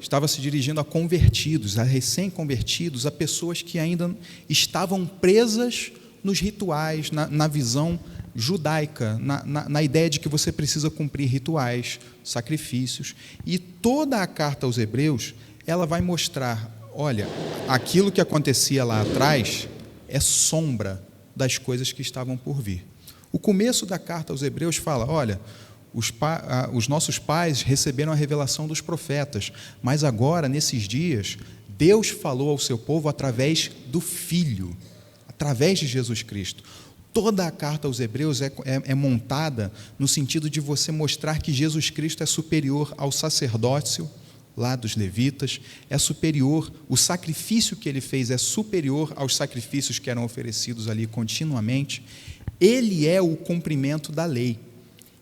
Estava se dirigindo a convertidos, a recém-convertidos, a pessoas que ainda estavam presas nos rituais, na visão judaica, na ideia de que você precisa cumprir rituais, sacrifícios. E toda a carta aos Hebreus, ela vai mostrar, olha, aquilo que acontecia lá atrás é sombra das coisas que estavam por vir. O começo da carta aos Hebreus fala, olha, os nossos pais receberam a revelação dos profetas, mas agora, nesses dias, Deus falou ao seu povo através do Filho, através de Jesus Cristo. Toda a carta aos Hebreus é montada no sentido de você mostrar que Jesus Cristo é superior ao sacerdócio lá dos levitas, é superior, o sacrifício que ele fez é superior aos sacrifícios que eram oferecidos ali continuamente. Ele é o cumprimento da lei.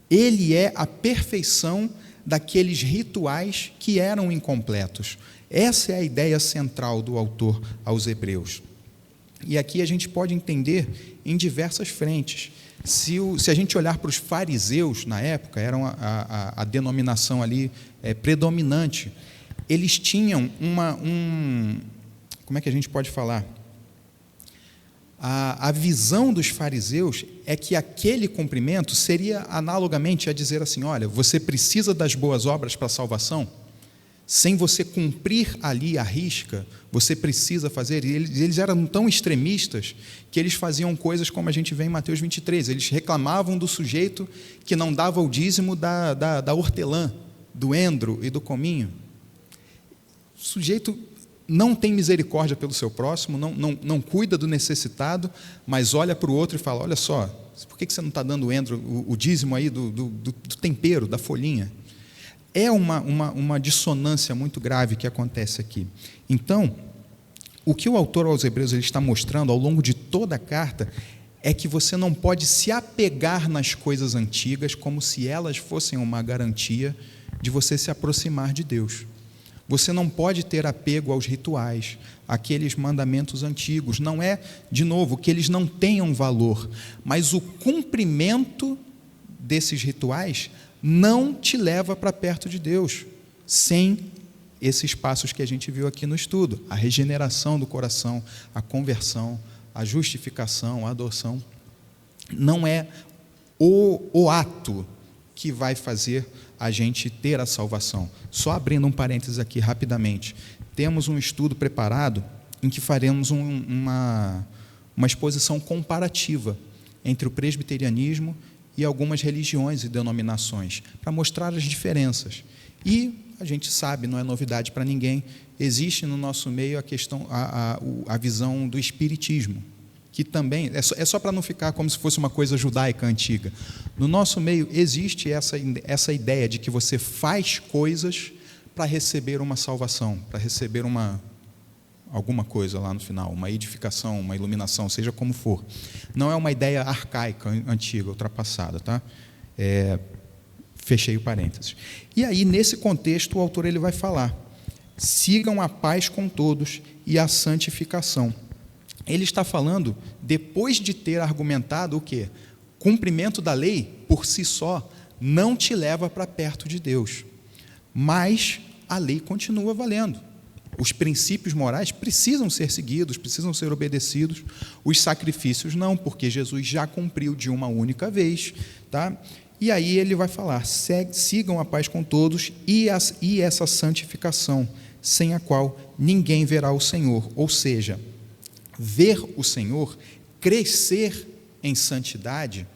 Ele é a perfeição daqueles rituais que eram incompletos. Essa é a ideia central do autor aos Hebreus. E aqui a gente pode entender em diversas frentes. Se a gente olhar para os fariseus, na época, eram a denominação ali predominante, eles tinham como é que a gente pode falar? A visão dos fariseus é que aquele cumprimento seria analogamente a dizer assim, olha, você precisa das boas obras para a salvação? Sem você cumprir ali a risca, você precisa fazer. E eles eram tão extremistas que eles faziam coisas como a gente vê em Mateus 23. Eles reclamavam do sujeito que não dava o dízimo da hortelã, do endro e do cominho. O sujeito não tem misericórdia pelo seu próximo, não cuida do necessitado, mas olha para o outro e fala, olha só, por que você não está dando o dízimo aí do tempero, da folhinha? É uma dissonância muito grave que acontece aqui. Então, o que o autor aos Hebreus ele está mostrando ao longo de toda a carta é que você não pode se apegar nas coisas antigas como se elas fossem uma garantia de você se aproximar de Deus. Você não pode ter apego aos rituais, àqueles mandamentos antigos. Não é, de novo, que eles não tenham valor, mas o cumprimento desses rituais não te leva para perto de Deus, sem esses passos que a gente viu aqui no estudo, a regeneração do coração, a conversão, a justificação, a adoção. Não é o ato que vai fazer a gente ter a salvação. Só abrindo um parênteses aqui rapidamente, temos um estudo preparado em que faremos uma exposição comparativa entre o presbiterianismo e algumas religiões e denominações, para mostrar as diferenças. E a gente sabe, não é novidade para ninguém, existe no nosso meio a visão do espiritismo, que também, é só para não ficar como se fosse uma coisa judaica antiga. No nosso meio existe essa ideia de que você faz coisas para receber uma salvação, para receber alguma coisa lá no final, uma edificação, uma iluminação, seja como for. Não é uma ideia arcaica, antiga, ultrapassada, tá? Fechei o parênteses. E aí, nesse contexto, o autor ele vai falar: sigam a paz com todos e a santificação. Ele está falando, depois de ter argumentado o quê? Cumprimento da lei, por si só, não te leva para perto de Deus. Mas a lei continua valendo. Os princípios morais precisam ser seguidos, precisam ser obedecidos. Os sacrifícios não, porque Jesus já cumpriu de uma única vez. Tá? E aí ele vai falar, sigam a paz com todos e essa santificação, sem a qual ninguém verá o Senhor. Ou seja, ver o Senhor, crescer em santidade,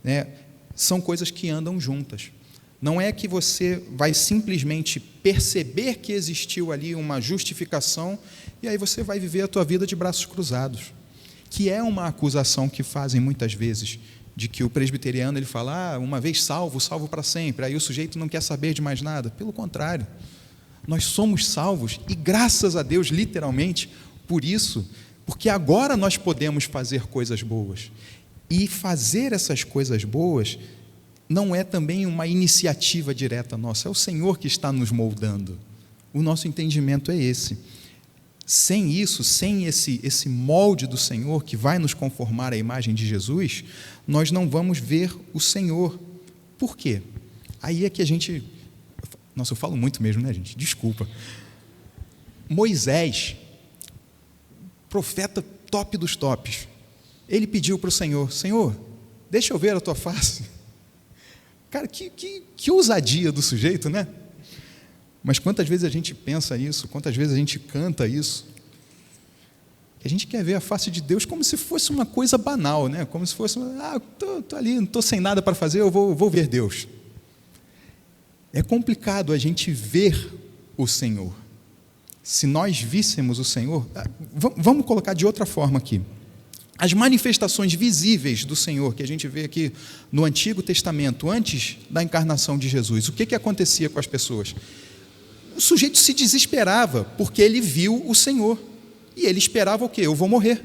né, são coisas que andam juntas. Não é que você vai simplesmente perceber que existiu ali uma justificação e aí você vai viver a tua vida de braços cruzados, que é uma acusação que fazem muitas vezes, de que o presbiteriano ele fala, uma vez salvo, salvo para sempre, aí o sujeito não quer saber de mais nada. Pelo contrário, nós somos salvos e graças a Deus, literalmente, por isso, porque agora nós podemos fazer coisas boas. E fazer essas coisas boas não é também uma iniciativa direta nossa, é o Senhor que está nos moldando. O nosso entendimento é esse. Sem isso, sem esse molde do Senhor que vai nos conformar à imagem de Jesus, nós não vamos ver o Senhor. Por quê? Aí é que a gente... Nossa, eu falo muito mesmo, né, gente? Desculpa. Moisés, profeta top dos tops, ele pediu para o Senhor, Senhor, deixa eu ver a tua face. Cara, que ousadia do sujeito, né? Mas quantas vezes a gente pensa isso, quantas vezes a gente canta isso, que a gente quer ver a face de Deus como se fosse uma coisa banal, né? Como se fosse, tô ali, não estou sem nada para fazer, eu vou ver Deus. É complicado a gente ver o Senhor. Se nós víssemos o Senhor, vamos colocar de outra forma aqui. As manifestações visíveis do Senhor que a gente vê aqui no Antigo Testamento, antes da encarnação de Jesus, o que acontecia com as pessoas? O sujeito se desesperava, porque ele viu o Senhor, e ele esperava o quê? Eu vou morrer.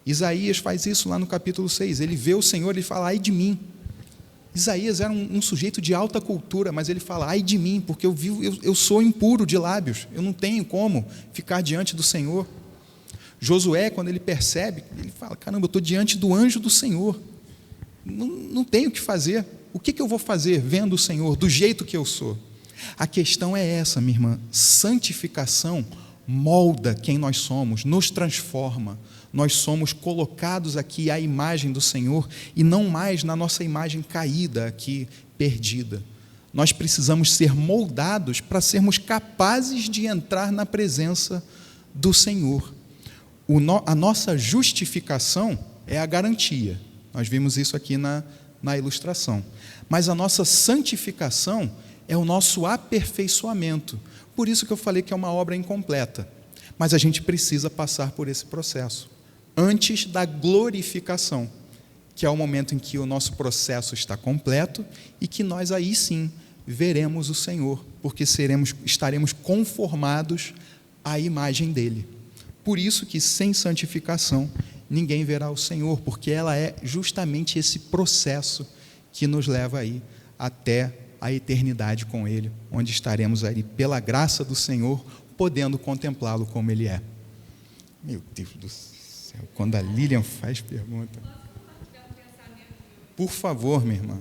Isaías faz isso lá no capítulo 6, ele vê o Senhor, ele fala, ai de mim. Isaías era um sujeito de alta cultura, mas ele fala, ai de mim, porque eu sou impuro de lábios, eu não tenho como ficar diante do Senhor. Josué, quando ele percebe, ele fala: caramba, eu estou diante do anjo do Senhor, não tenho o que fazer. O que eu vou fazer vendo o Senhor do jeito que eu sou? A questão é essa, minha irmã: santificação molda quem nós somos, nos transforma. Nós somos colocados aqui à imagem do Senhor e não mais na nossa imagem caída aqui, perdida. Nós precisamos ser moldados para sermos capazes de entrar na presença do Senhor. A nossa justificação é a garantia. Nós vimos isso aqui na ilustração. Mas a nossa santificação é o nosso aperfeiçoamento. Por isso que eu falei que é uma obra incompleta. Mas a gente precisa passar por esse processo antes da glorificação, que é o momento em que o nosso processo está completo e que nós aí sim veremos o Senhor, porque estaremos conformados à imagem dele. Por isso que sem santificação ninguém verá o Senhor, porque ela é justamente esse processo que nos leva aí até a eternidade com ele, onde estaremos aí pela graça do Senhor, podendo contemplá-lo como ele é. Meu Deus do céu, quando a Lilian faz pergunta. Por favor, minha irmã.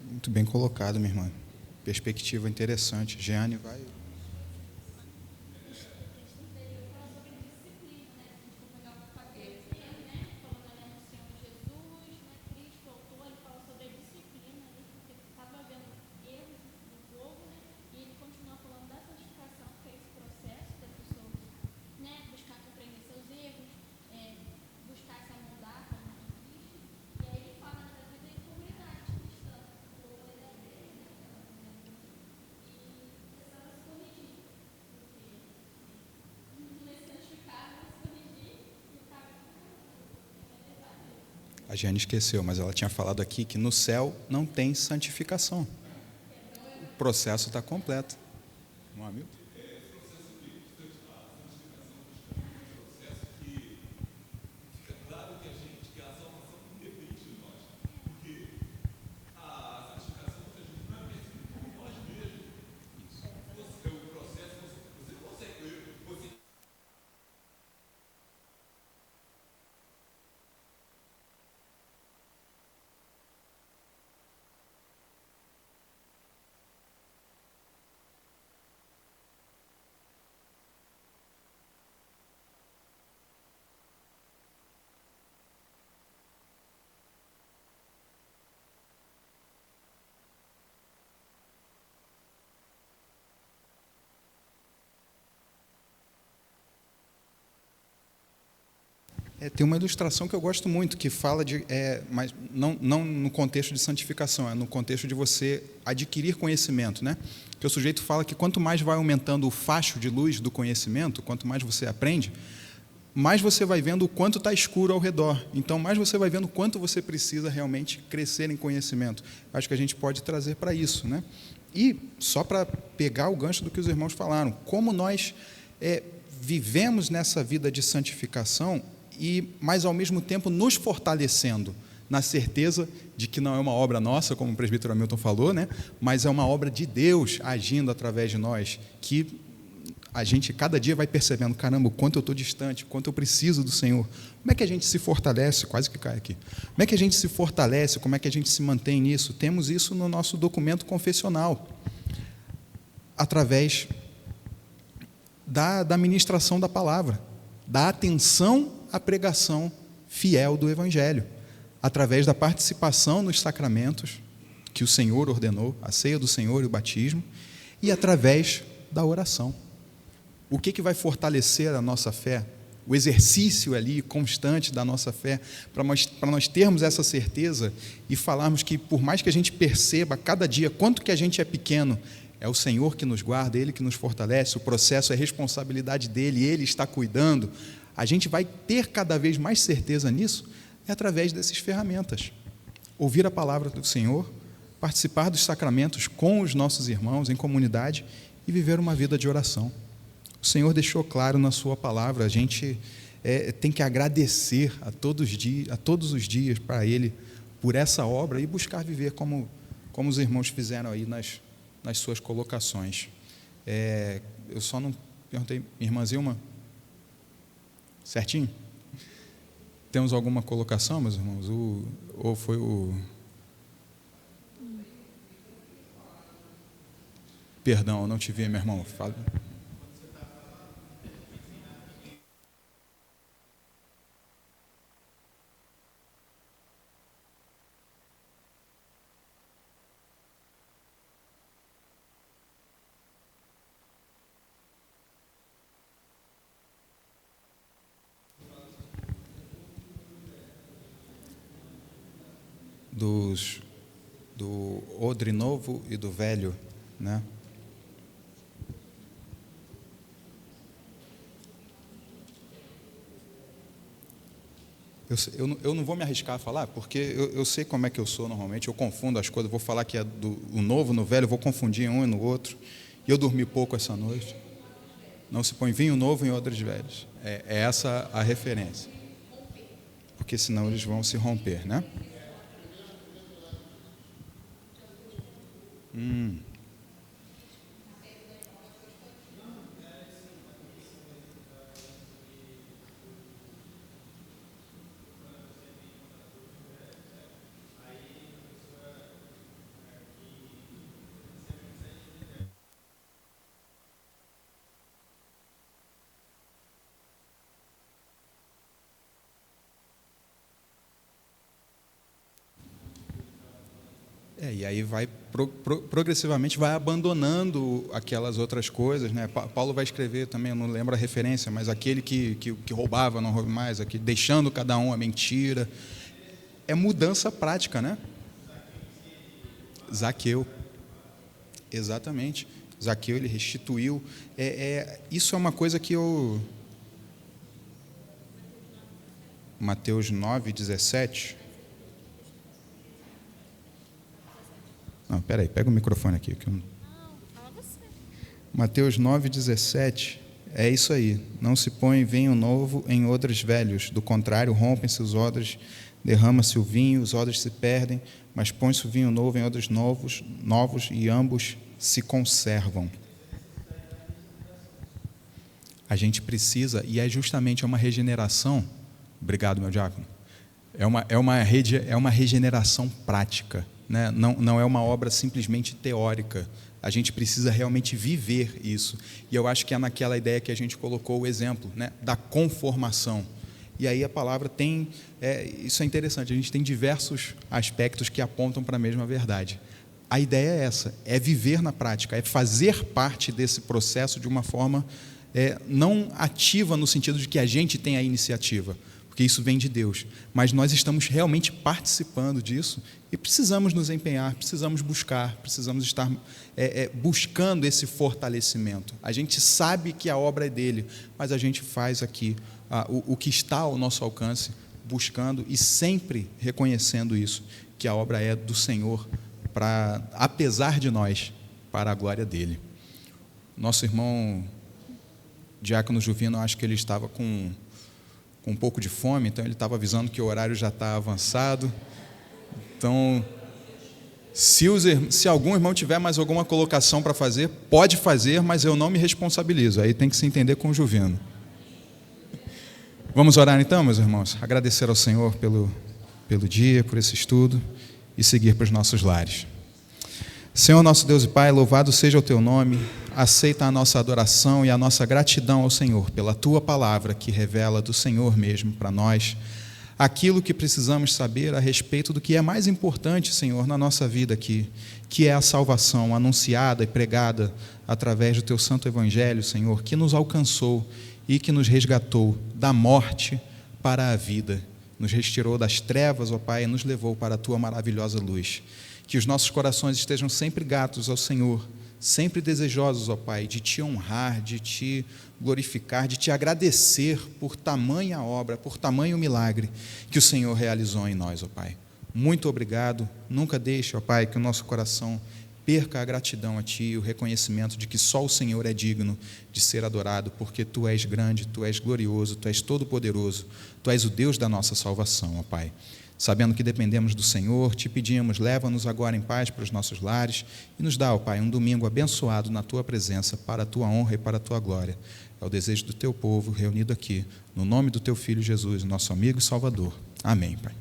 Muito bem colocado, minha irmã. Perspectiva interessante. Jeane, vai. A Jeane esqueceu, mas ela tinha falado aqui que no céu não tem santificação. O processo está completo. Não, amigo? Tem uma ilustração que eu gosto muito, que fala de, mas não no contexto de santificação, é no contexto de você adquirir conhecimento, né? Que o sujeito fala que quanto mais vai aumentando o facho de luz do conhecimento, quanto mais você aprende, mais você vai vendo o quanto está escuro ao redor. Então, mais você vai vendo o quanto você precisa realmente crescer em conhecimento. Acho que a gente pode trazer para isso, né? E, só para pegar o gancho do que os irmãos falaram, como nós vivemos nessa vida de santificação, mas, ao mesmo tempo, nos fortalecendo na certeza de que não é uma obra nossa, como o presbítero Hamilton falou, né? Mas é uma obra de Deus agindo através de nós, que a gente cada dia vai percebendo, caramba, o quanto eu estou distante, o quanto eu preciso do Senhor. Como é que a gente se fortalece? Quase que cai aqui. Como é que a gente se fortalece? Como é que a gente se mantém nisso? Temos isso no nosso documento confessional, através da ministração da palavra, da atenção à pregação fiel do Evangelho, através da participação nos sacramentos que o Senhor ordenou, a ceia do Senhor e o batismo, e através da oração. O que vai fortalecer a nossa fé? O exercício ali constante da nossa fé, para nós termos essa certeza e falarmos que, por mais que a gente perceba cada dia quanto que a gente é pequeno, é o Senhor que nos guarda, Ele que nos fortalece, o processo é responsabilidade dEle, Ele está cuidando. A gente vai ter cada vez mais certeza nisso através dessas ferramentas. Ouvir a palavra do Senhor, participar dos sacramentos com os nossos irmãos em comunidade e viver uma vida de oração. O Senhor deixou claro na sua palavra, a gente tem que agradecer a todos os dias para Ele por essa obra e buscar viver como os irmãos fizeram aí nas suas colocações. Eu só não perguntei, irmã Zilma, certinho? Temos alguma colocação, meus irmãos? Ou foi o... Perdão, eu não te vi, meu irmão. Fala. Do odre novo e do velho, né? Eu não vou me arriscar a falar, porque eu sei como é que eu sou normalmente, eu confundo as coisas, vou falar que é o novo no velho, eu vou confundir um e no outro, e eu dormi pouco essa noite. Não se põe vinho novo em odres velhos. É essa a referência. Porque senão eles vão se romper, né? E aí vai progressivamente vai abandonando aquelas outras coisas, né? Paulo vai escrever também, eu não lembro a referência, mas aquele que roubava não roube mais, aqui, deixando cada um a mentira. É mudança prática, né? Zaqueu, exatamente. Zaqueu, ele restituiu. Isso é uma coisa que eu... Mateus 9:17. Não, peraí, pega o microfone aqui. Não, fala você. Mateus 9:17, é isso aí. Não se põe vinho novo em odres velhos, do contrário, rompem-se os odres, derrama-se o vinho, os odres se perdem, mas põe-se o vinho novo em odres novos e ambos se conservam. A gente precisa, e é justamente uma regeneração, obrigado, meu diácono, é uma regeneração prática. Né? Não é uma obra simplesmente teórica. A gente precisa realmente viver isso. E eu acho que é naquela ideia que a gente colocou o exemplo, né? Da conformação. E aí a palavra tem... isso é interessante, a gente tem diversos aspectos que apontam para a mesma verdade. A ideia é essa, é viver na prática, é fazer parte desse processo de uma forma não ativa no sentido de que a gente tem a iniciativa, porque isso vem de Deus, mas nós estamos realmente participando disso e precisamos nos empenhar, precisamos buscar, precisamos estar buscando esse fortalecimento. A gente sabe que a obra é dele, mas a gente faz aqui o que está ao nosso alcance, buscando e sempre reconhecendo isso, que a obra é do Senhor, apesar de nós, para a glória dele. Nosso irmão Diácono Juvino, acho que ele estava com um pouco de fome, então ele estava avisando que o horário já está avançado. Então, se algum irmão tiver mais alguma colocação para fazer, pode fazer, mas eu não me responsabilizo, aí tem que se entender com o Juvino. Vamos orar então, meus irmãos? Agradecer ao Senhor pelo dia, por esse estudo e seguir para os nossos lares. Senhor, nosso Deus e Pai, louvado seja o Teu nome, aceita a nossa adoração e a nossa gratidão ao Senhor pela Tua palavra que revela do Senhor mesmo para nós aquilo que precisamos saber a respeito do que é mais importante, Senhor, na nossa vida aqui, que é a salvação anunciada e pregada através do Teu Santo Evangelho, Senhor, que nos alcançou e que nos resgatou da morte para a vida, nos retirou das trevas, ó Pai, e nos levou para a Tua maravilhosa luz. Que os nossos corações estejam sempre gratos ao Senhor, sempre desejosos, ó Pai, de Te honrar, de Te glorificar, de Te agradecer por tamanha obra, por tamanho milagre que o Senhor realizou em nós, ó Pai. Muito obrigado. Nunca deixe, ó Pai, que o nosso coração perca a gratidão a Ti e o reconhecimento de que só o Senhor é digno de ser adorado, porque Tu és grande, Tu és glorioso, Tu és todo-poderoso, Tu és o Deus da nossa salvação, ó Pai. Sabendo que dependemos do Senhor, Te pedimos, leva-nos agora em paz para os nossos lares e nos dá, ó Pai, um domingo abençoado na Tua presença, para a Tua honra e para a Tua glória. É o desejo do Teu povo reunido aqui, no nome do Teu Filho Jesus, nosso amigo e Salvador. Amém, Pai.